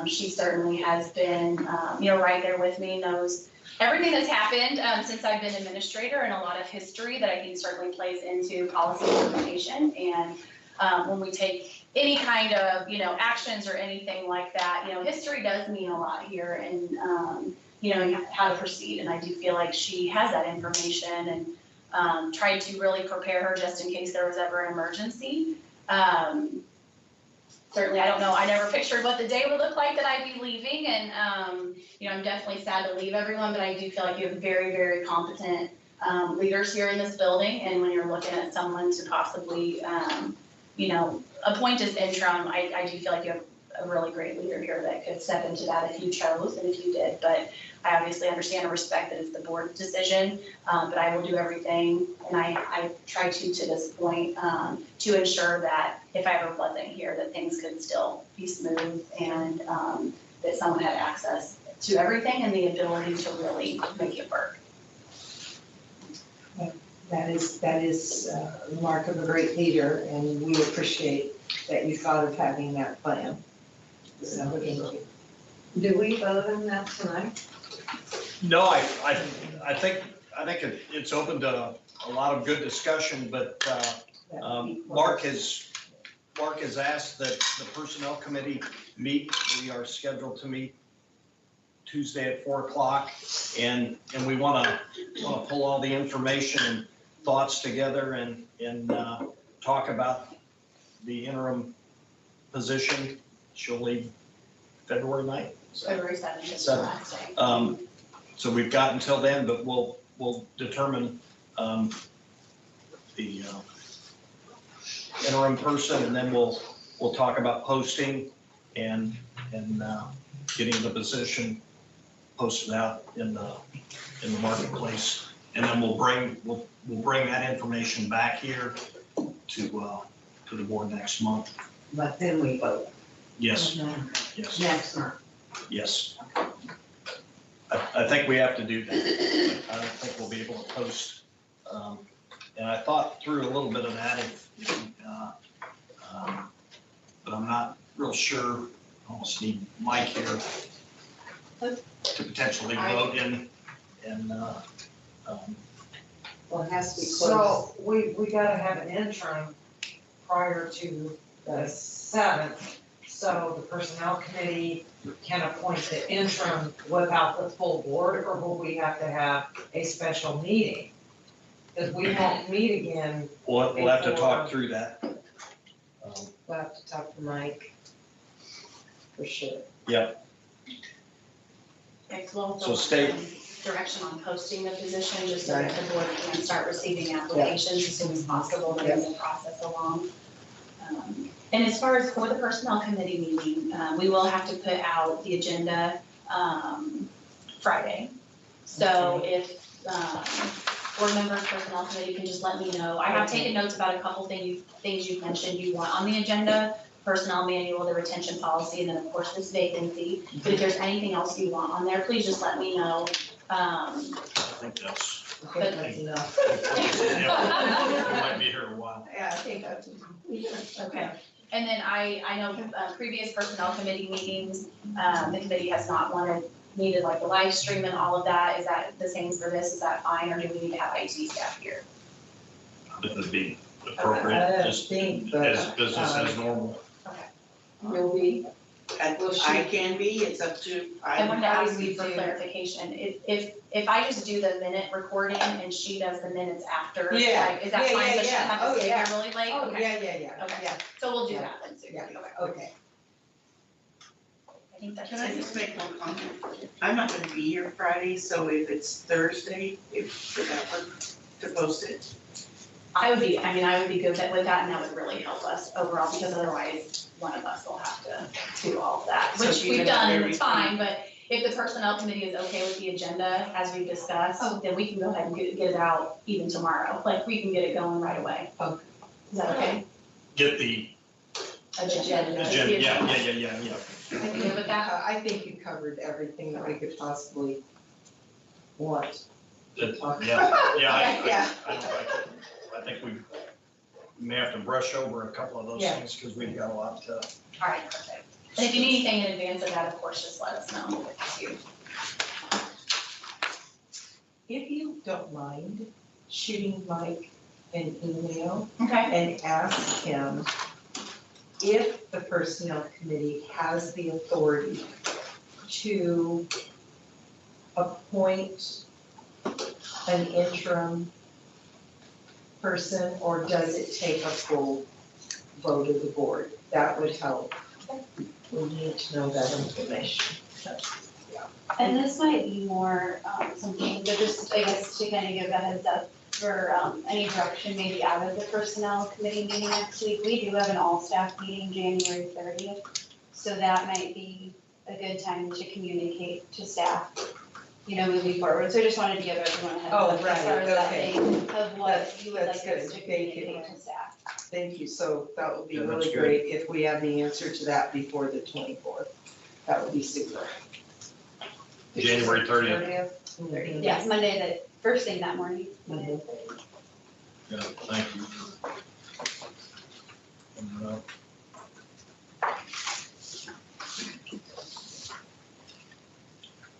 She certainly has been, right there with me, knows everything that's happened since I've been administrator, and a lot of history that I think certainly plays into policy implementation. And when we take any kind of, actions or anything like that, history does mean a lot here, and, how to proceed. And I do feel like she has that information, and tried to really prepare her just in case there was ever an emergency. Certainly, I don't know, I never pictured what the day would look like that I'd be leaving, and, I'm definitely sad to leave everyone, but I do feel like you have very, very competent leaders here in this building, and when you're looking at someone to possibly, appoint as interim, I do feel like you have a really great leader here that could step into that if you chose and if you did. But I obviously understand and respect that it's the board's decision, but I will do everything, and I try to this point, to ensure that if I ever wasn't here, that things could still be smooth, and that someone had access to everything and the ability to really make it work. That is the mark of a great leader, and we appreciate that you thought of having that plan. So, Do we vote on that tonight? No, I think it's open to a lot of good discussion, but Mark has asked that the personnel committee meet. We are scheduled to meet Tuesday at 4:00, and we want to pull all the information and thoughts together and talk about the interim position. She'll leave February 9th. February 7th is the last day. So we've got until then, but we'll determine the interim person, and then we'll talk about posting and getting the position posted out in the marketplace. And then we'll bring that information back here to the board next month. But then we vote. Yes, yes, Next month. yes. I think we have to do that. I don't think we'll be able to post. And I thought through a little bit of that, but I'm not real sure. I almost need Mike here to potentially vote in, and Well, it has to be closed. So we gotta have an interim prior to the 7th. So the personnel committee can appoint the interim without the full board, or will we have to have a special meeting If we won't meet again, We'll have to talk through that. we'll have to talk to Mike. For sure. Yep, Okay, so we'll so also stay, direction on posting the position, just so that the board can start receiving applications as soon as possible, to move the process along. And as far as for the personnel committee meeting, we will have to put out the agenda, Friday. So if, board members, personnel committee can just let me know. I have taken notes about a couple things you mentioned you want on the agenda: personnel manual, the retention policy, and then of course this vacancy. But if there's anything else you want on there, please just let me know. I think that's, Okay, that's enough. we might be here a while. Yeah, I think that's. Okay, and then I know previous personnel committee meetings, the committee has not needed like the live stream and all of that. Is that the same for this? Is that fine, or do we need to have IT staff here? It would be appropriate, I just think, but, as business as normal. Will be. I can be, it's up to, I wanted to how do ask we you for do- clarification. If I just do the minute recording and she does the minutes after, Yeah. like, is that Yeah, fine? yeah, But she doesn't yeah. have Oh, to stay yeah. here really late? Oh, Okay. yeah, Okay. yeah. So we'll do Yeah. that then, Sue. Yeah. Okay. Okay. I think that's can I it. just make one comment? I'm not gonna be here Friday, so if it's Thursday, should that work to post it? I would be good with that, and that would really help us overall, because otherwise one of us will have to do all of that, So which you we've can done, have and it's fine, but if the personnel committee is okay with the agenda as we've discussed, then we can go ahead and get it out even tomorrow, like we can get it going right away. Okay. Is that okay? Get the Agenda. agenda, yeah. Are you good with that? I think you covered everything that we could possibly want. Yeah, I think we may have to brush over a couple of those Yeah. things, because we've got a lot to. All right, perfect. And if you need anything in advance of that, of course, just let us know. Thank you. If you don't mind shooting Mike an email Okay. and ask him if the personnel committee has the authority to appoint an interim person, or does it take a full vote of the board? That would help. We need to know that information. And this might be more, something, but just, I guess, to kind of give a heads up for, any direction maybe out of the personnel committee meeting next week. We do have an all-staff meeting January 30th, so that might be a good time to communicate to staff, moving forward. So I just wanted to give everyone a heads Oh, up as right, far as that okay. thing of what That's- you would that's like us good. to Thank you. communicate to staff. Thank you. So that would be Yeah, that's really good. great if we have the answer to that before the 24th. That would be super. January 30th. Yes, Monday, the first thing that morning. Monday. Yeah, thank you for.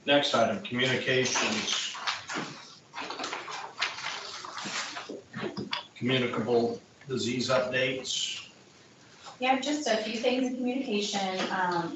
Next item, communications. Communicable disease updates. Yeah, just a few things in communication.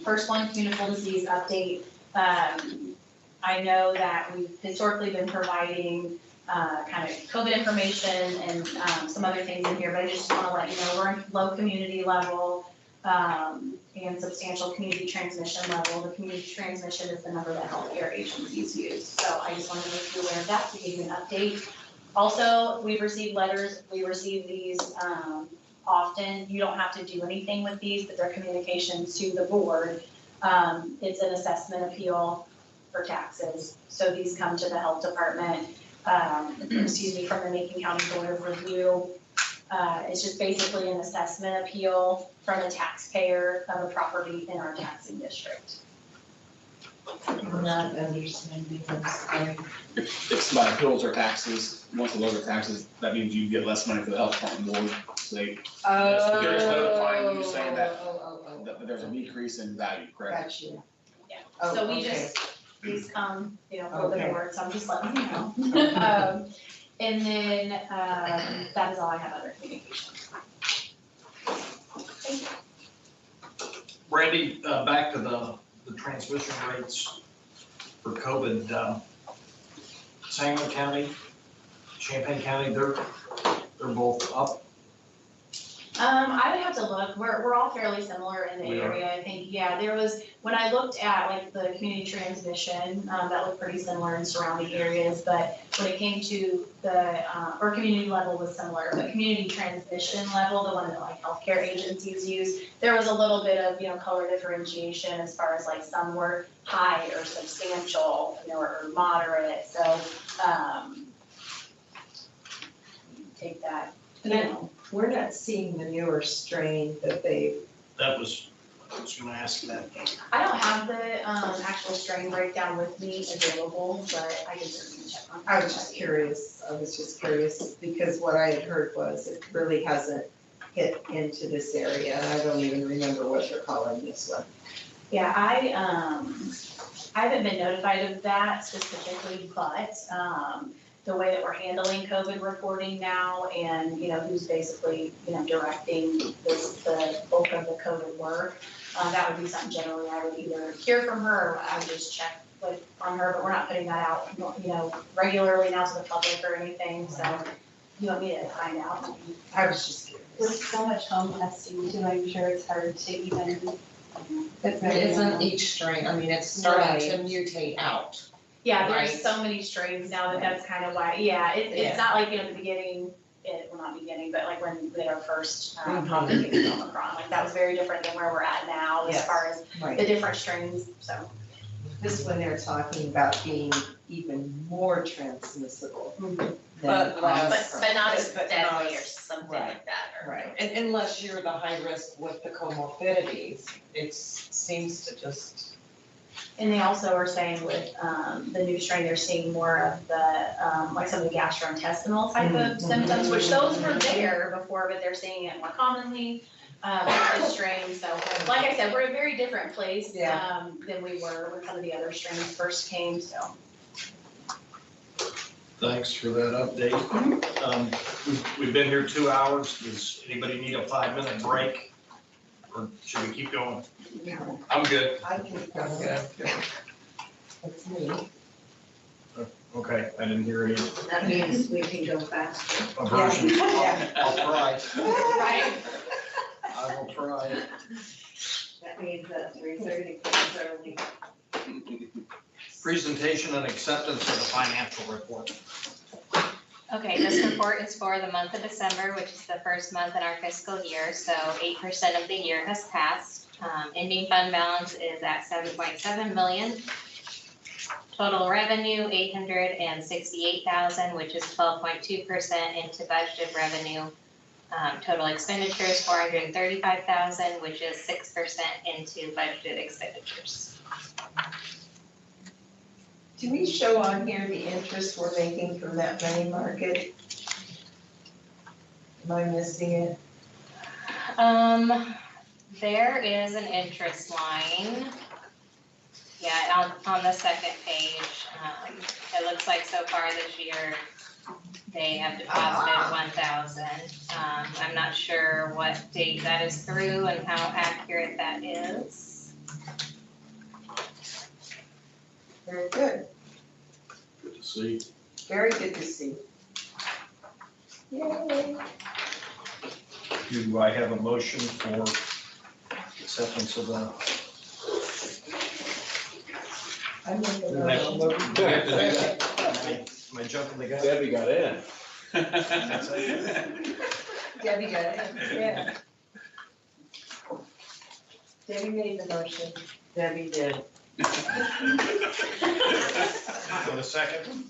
First one, communicable disease update. I know that we've historically been providing kind of COVID information and some other things in here, but I just want to let you know we're in low community level and substantial community transmission level. The community transmission is the number that healthcare agencies use. So I just wanted to make you aware of that, to give you an update. Also, we've received letters. We receive these often. You don't have to do anything with these, but they're communications to the board. It's an assessment appeal for taxes. So these come to the health department, from the Macon County Board of Review. It's just basically an assessment appeal from a taxpayer of a property in our taxing district. I'm not understanding, I'm sorry. It's by appeals or taxes. Once the lower taxes, that means you get less money for the health department board. So they're just notifying you saying that there's a decrease in value, correct? Gotcha. Yeah, Oh, so we okay. just, these come, for the Okay. board, so I'm just letting you know. And then, that is all I have under communication. Thank you. Brandy, back to the transmission rates for COVID. Sangamon County Champaign County, they're both up. I would have to look, we're all fairly similar in the We are. area, I think, yeah, there was, when I looked at like the community transmission, that looked pretty similar in surrounding areas, but when it came to the, or community level was similar, but community transmission level, the one that like healthcare agencies use, there was a little bit of, color differentiation as far as like some were high or substantial, or moderate, so, take that, We're not seeing the newer strain that they, I was gonna ask that. I don't have the, actual strain breakdown with me available, but I can certainly check on. I was just curious, because what I had heard was it really hasn't hit into this area, and I don't even remember what they're calling this one. Yeah, I haven't been notified of that specifically, but, the way that we're handling COVID reporting now and, who's basically, directing the bulk of the COVID work, that would be something generally I would either hear from her or I would just check on her, but we're not putting that out, regularly now to the public or anything, so you want me to find out? I was just curious. With so much home testing too, I'm sure it's hard to even. It isn't each strain, I mean, it's starting to mutate out. Yeah, there's Right. so many strains now that's kind of why, it's not like, the beginning, well, not beginning, but like when we had our first, public case of Omicron, like that was very different than where we're at now as Yes. far as Right. the different strains, so. This one they're talking about being even more transmissible than But less- But not as But deadly or not- something right. like that, or. Right. And unless you're the high risk with the comorbidities, it seems to just. And they also are saying with, the new strain, they're seeing more of the, like some of the gastrointestinal type of symptoms, which those were there before, but they're seeing it more commonly, with this strain, so, like I said, we're in a very different place, than we were when some of the other strains first came, so. Thanks for that update. We've been here 2 hours. Does anybody need a 5-minute break? Or should we keep going? I'm good. I think that's me. Okay, I didn't hear any That means we can go faster. aversion. Yeah. I'll try. Right? I will try. That means that 3:30 comes early. Presentation and acceptance of the financial report. Okay, this report is for the month of December, which is the first month in our fiscal year, so 8% of the year has passed. Ending fund balance is at 7.7 million. Total revenue, 868,000, which is 12.2% into budgeted revenue. Total expenditures, 435,000, which is 6% into budgeted expenditures. Do we show on here the interest we're making from that money market? Am I missing it? There is an interest line. Yeah, on the second page, it looks like so far this year, they have deposited 1,000. I'm not sure what date that is through and how accurate that is. Very good, Good to see. very good to see. Yay. Do I have a motion for acceptance of the? I make a Do I have to motion. do that? Am I jumping the gun? Debbie got in. Debbie got it, yeah. Debbie made the motion. Debbie did. Want a second?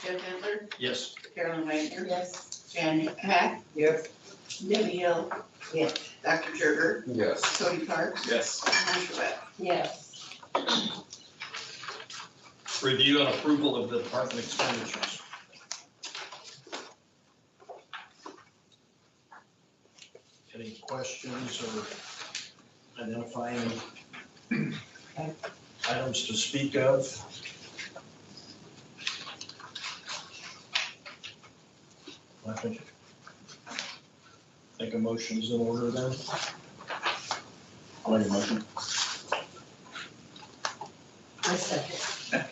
Jeff Hitler, Yes. Carolyn Wagner, Yes. Jan Hack, Yes. Debbie Hill. Yes. Dr. Gerger, Yes. Cody Parks, Yes. Marcia Webb. Yes. Review and approval of the department expenditures. Any questions or identifying items to speak of? I think a motion's in order then. I'll make a motion. I second.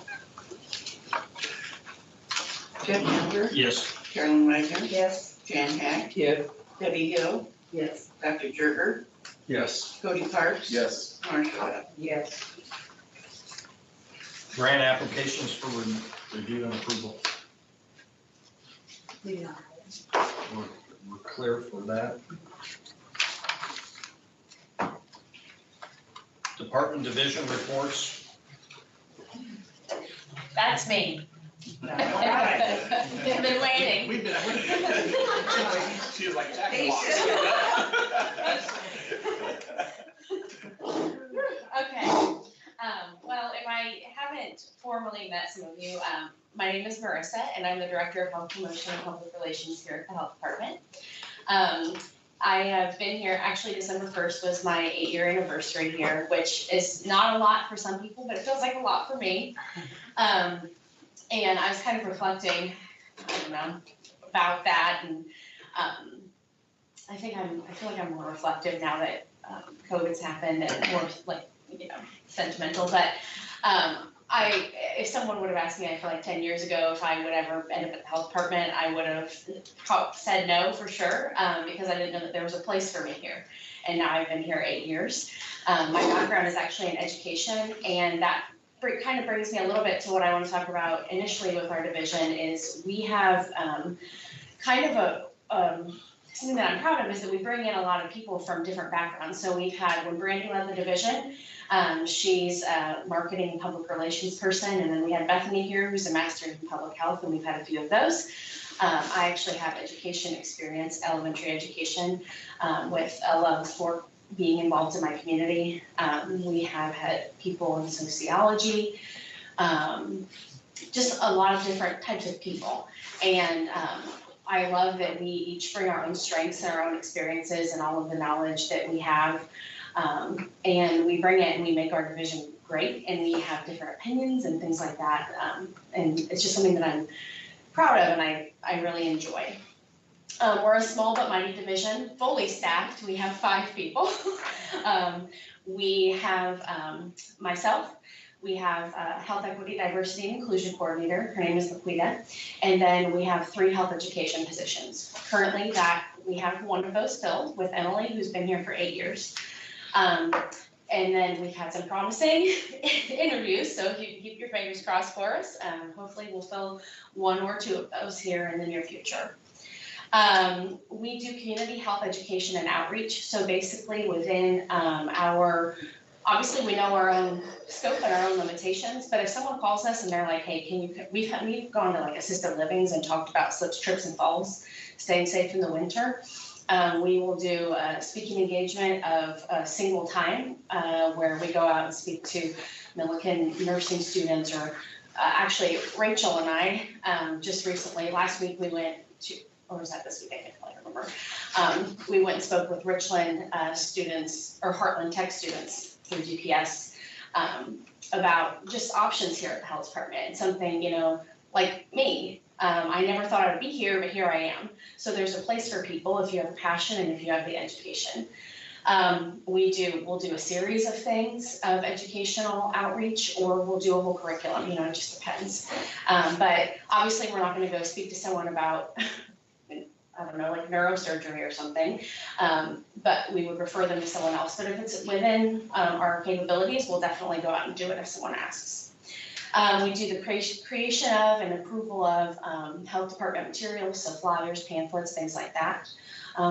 Jeff Younger, Yes. Carolyn Wagner, Yes. Jan Hack, Yes. Debbie Hill, Yes. Dr. Jerger, Yes. Cody Parks. Yes. Marcia Webb. Yes. Grant applications for review and approval. We're clear for that. Department division reports. That's me. I've been waiting. We've been. She was like, Jack in the box. Okay, well, if I haven't formally met some of you, my name is Marissa, and I'm the Director of Health Promotion and Public Relations here at the Health Department. I have been here, actually December 1st was my 8-year anniversary here, which is not a lot for some people, but it feels like a lot for me. And I was kind of reflecting, I don't know, about that, and I feel like I'm more reflective now that COVID's happened and more like, sentimental, but if someone would have asked me, I feel like 10 years ago, if I would ever end up at the health department, I would have said no for sure, because I didn't know that there was a place for me here. And now I've been here 8 years. My background is actually in education, and that kind of brings me a little bit to what I want to talk about initially with our division is we have kind of something that I'm proud of is that we bring in a lot of people from different backgrounds. So we've had, when Brandy led the division, she's a marketing and public relations person, and then we had Bethany here, who's a master in public health, and we've had a few of those. I actually have education experience, elementary education, with a love for being involved in my community. We have had people in sociology, just a lot of different types of people. And I love that we each bring our own strengths and our own experiences and all of the knowledge that we have. And we bring it and we make our division great, and we have different opinions and things like that. And it's just something that I'm proud of and I really enjoy. We're a small but mighty division, fully staffed. We have 5 people. We have myself. We have a Health Equity, Diversity, and Inclusion Coordinator. Her name is Laquita. And then we have 3 health education positions. Currently, we have one of those filled with Emily, who's been here for 8 years. And then we've had some promising interviews, so if you keep your fingers crossed for us, hopefully we'll fill 1 or 2 of those here in the near future. We do community health education and outreach. So basically within obviously we know our own scope and our own limitations, but if someone calls us and they're like, hey, we've gone to like assisted livings and talked about slips, trips, and falls, staying safe in the winter. We will do a speaking engagement of a single time where we go out and speak to Millikan nursing students, or actually Rachel and I just recently, last week we went to, or was that this week? I can't really remember. We went and spoke with Richland students or Heartland Tech students through GPS about just options here at the health department. And something, like me, I never thought I would be here, but here I am. So there's a place for people if you have a passion and if you have the education. We'll do a series of things of educational outreach, or we'll do a whole curriculum, it just depends. But obviously we're not going to go speak to someone about I don't know, like neurosurgery or something, but we would refer them to someone else. But if it's within our capabilities, we'll definitely go out and do it if someone asks. We do the creation of and approval of health department materials, so flyers, pamphlets, things like that.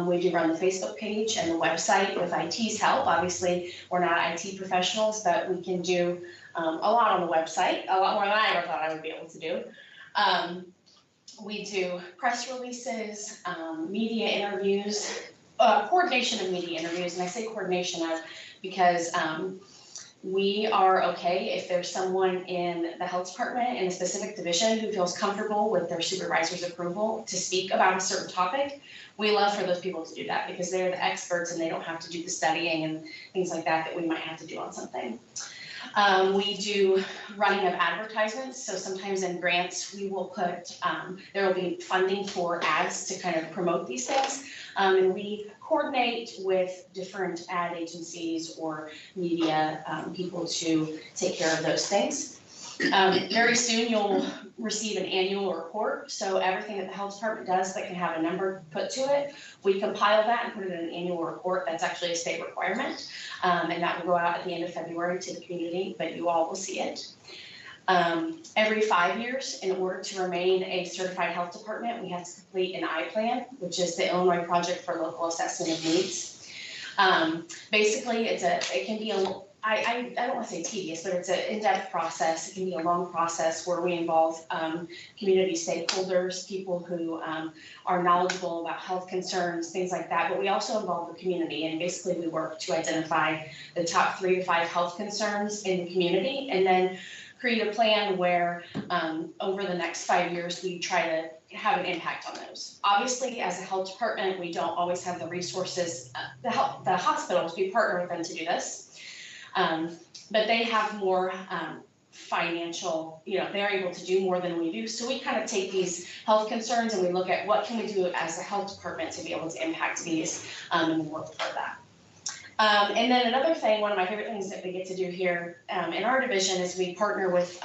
We do run the Facebook page and the website with IT's help. Obviously, we're not IT professionals, but we can do a lot on the website, a lot more than I ever thought I would be able to do. We do press releases, media interviews, coordination of media interviews, and I say coordination of because we are okay if there's someone in the health department in a specific division who feels comfortable with their supervisor's approval to speak about a certain topic. We love for those people to do that because they're the experts and they don't have to do the studying and things like that we might have to do on something. We do running of advertisements. So sometimes in grants, we will put, there will be funding for ads to kind of promote these things. And we coordinate with different ad agencies or media people to take care of those things. Very soon you'll receive an annual report, so everything that the health department does that can have a number put to it, we compile that and put it in an annual report. That's actually a state requirement, and that will go out at the end of February to the community, but you all will see it. Every 5 years, in order to remain a certified health department, we have to complete an I-Plan, which is the Illinois Project for Local Assessment of Needs. Basically, it can be I don't want to say tedious, but it's an in-depth process. It can be a long process where we involve community stakeholders, people who are knowledgeable about health concerns, things like that. But we also involve the community, and basically we work to identify the top 3 to 5 health concerns in the community, and then create a plan where over the next 5 years we try to have an impact on those. Obviously, as a health department, we don't always have the resources. The hospitals, we partner with them to do this. But they have more financial, they're able to do more than we do. So we kind of take these health concerns and we look at what can we do as a health department to be able to impact these and work for that. And then another thing, one of my favorite things that we get to do here in our division is we partner with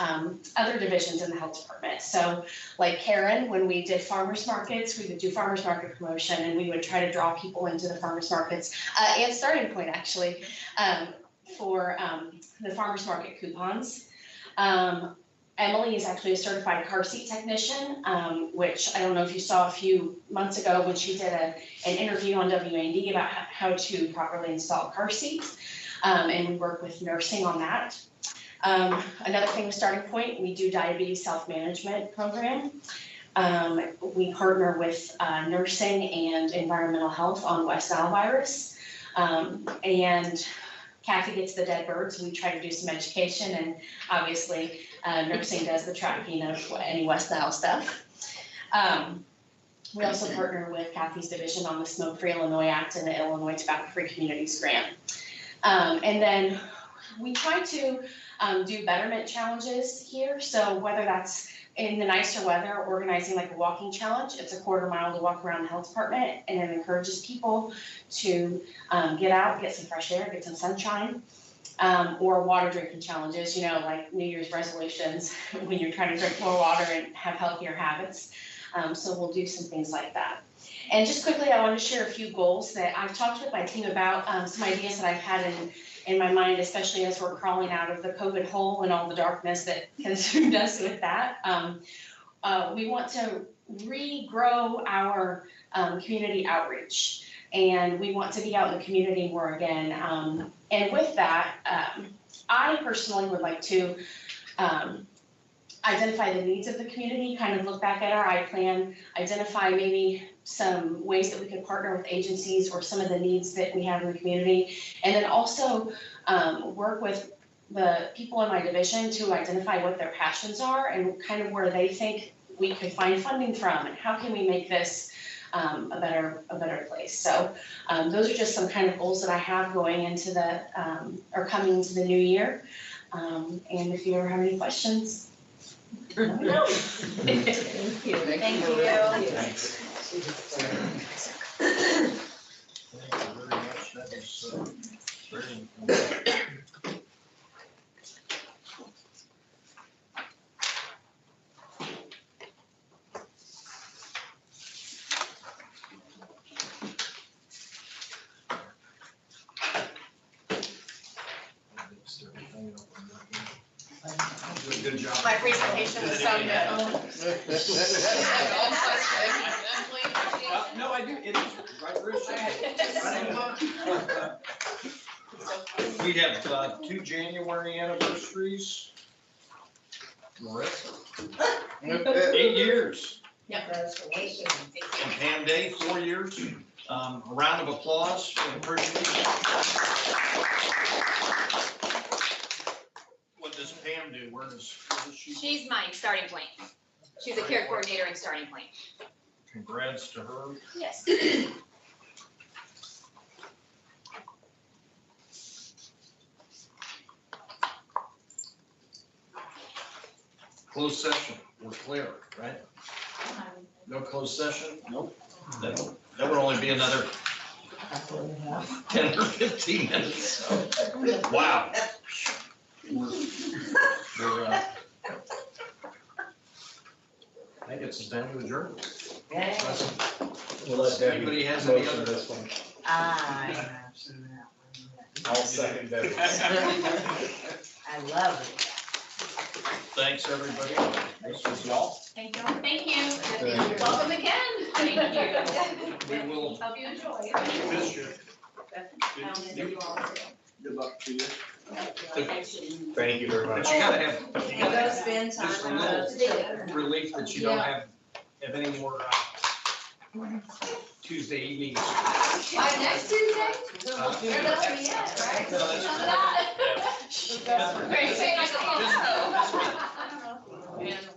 other divisions in the health department. So like Karen, when we did farmers markets, we would do farmers market promotion and we would try to draw people into the farmers markets and Starting Point actually. For the farmers market coupons. Emily is actually a certified car seat technician, which I don't know if you saw a few months ago when she did an interview on WAND about how to properly install car seats, and we work with nursing on that. Another thing with Starting Point, we do diabetes self-management program. We partner with nursing and environmental health on West Nile virus, and Kathy gets the dead birds, we try to do some education, and obviously nursing does the tracking of any West Nile stuff. We also partner with Kathy's division on the Smoke Free Illinois Act and the Illinois Tobacco Free Communities Grant. And then we try to do betterment challenges here, so whether that's in the nicer weather, organizing like a walking challenge. It's a 1/4 mile to walk around the health department, and it encourages people to get out, get some fresh air, get some sunshine. Or water drinking challenges, like New Year's resolutions when you're trying to drink more water and have healthier habits. So we'll do some things like that. And just quickly, I want to share a few goals that I've talked with my team about, some ideas that I've had in my mind, especially as we're crawling out of the COVID hole and all the darkness that consumed us with that. We want to regrow our community outreach, and we want to be out in the community more again. And with that, I personally would like to identify the needs of the community, kind of look back at our I-Plan, identify maybe some ways that we could partner with agencies or some of the needs that we have in the community, and then also work with the people in my division to identify what their passions are and kind of where they think we could find funding from, and how can we make this a better place. So those are just some kind of goals that I have going into or coming into the new year. And if you ever have any questions, let me know. Thank you. Thank you. Thanks. Thank you very much. That is very informative. Good job. My presentation was so good. No, I do, it is, I appreciate it. We have 2 January anniversaries. Marissa. 8 years. Yep. And Pam Day, 4 years. A round of applause and appreciation. What does Pam do? Where does she? She's my Starting Point. She's a care coordinator in Starting Point. Congrats to her. Yes. Closed session, we're clear, right? No closed session? Nope. That would only be another 10 or 15 minutes, so. Wow. We're then to adjourn. We'll let Debbie Anybody has any motion other- this one. I I'll second Debbie. love it. Thanks, everybody. This was all. Thank you. Thank you. Thank you. Welcome again. Thank you. We will Hope you enjoy. miss you. Good luck to you. Thank you very But much. you gotta have, you gotta Go have spend just a time with little us. relief that you don't have any more Tuesday evenings. By next Tuesday? Uh, There doesn't be yet, right? No, that's None of that. Great, saying I Just- don't know. And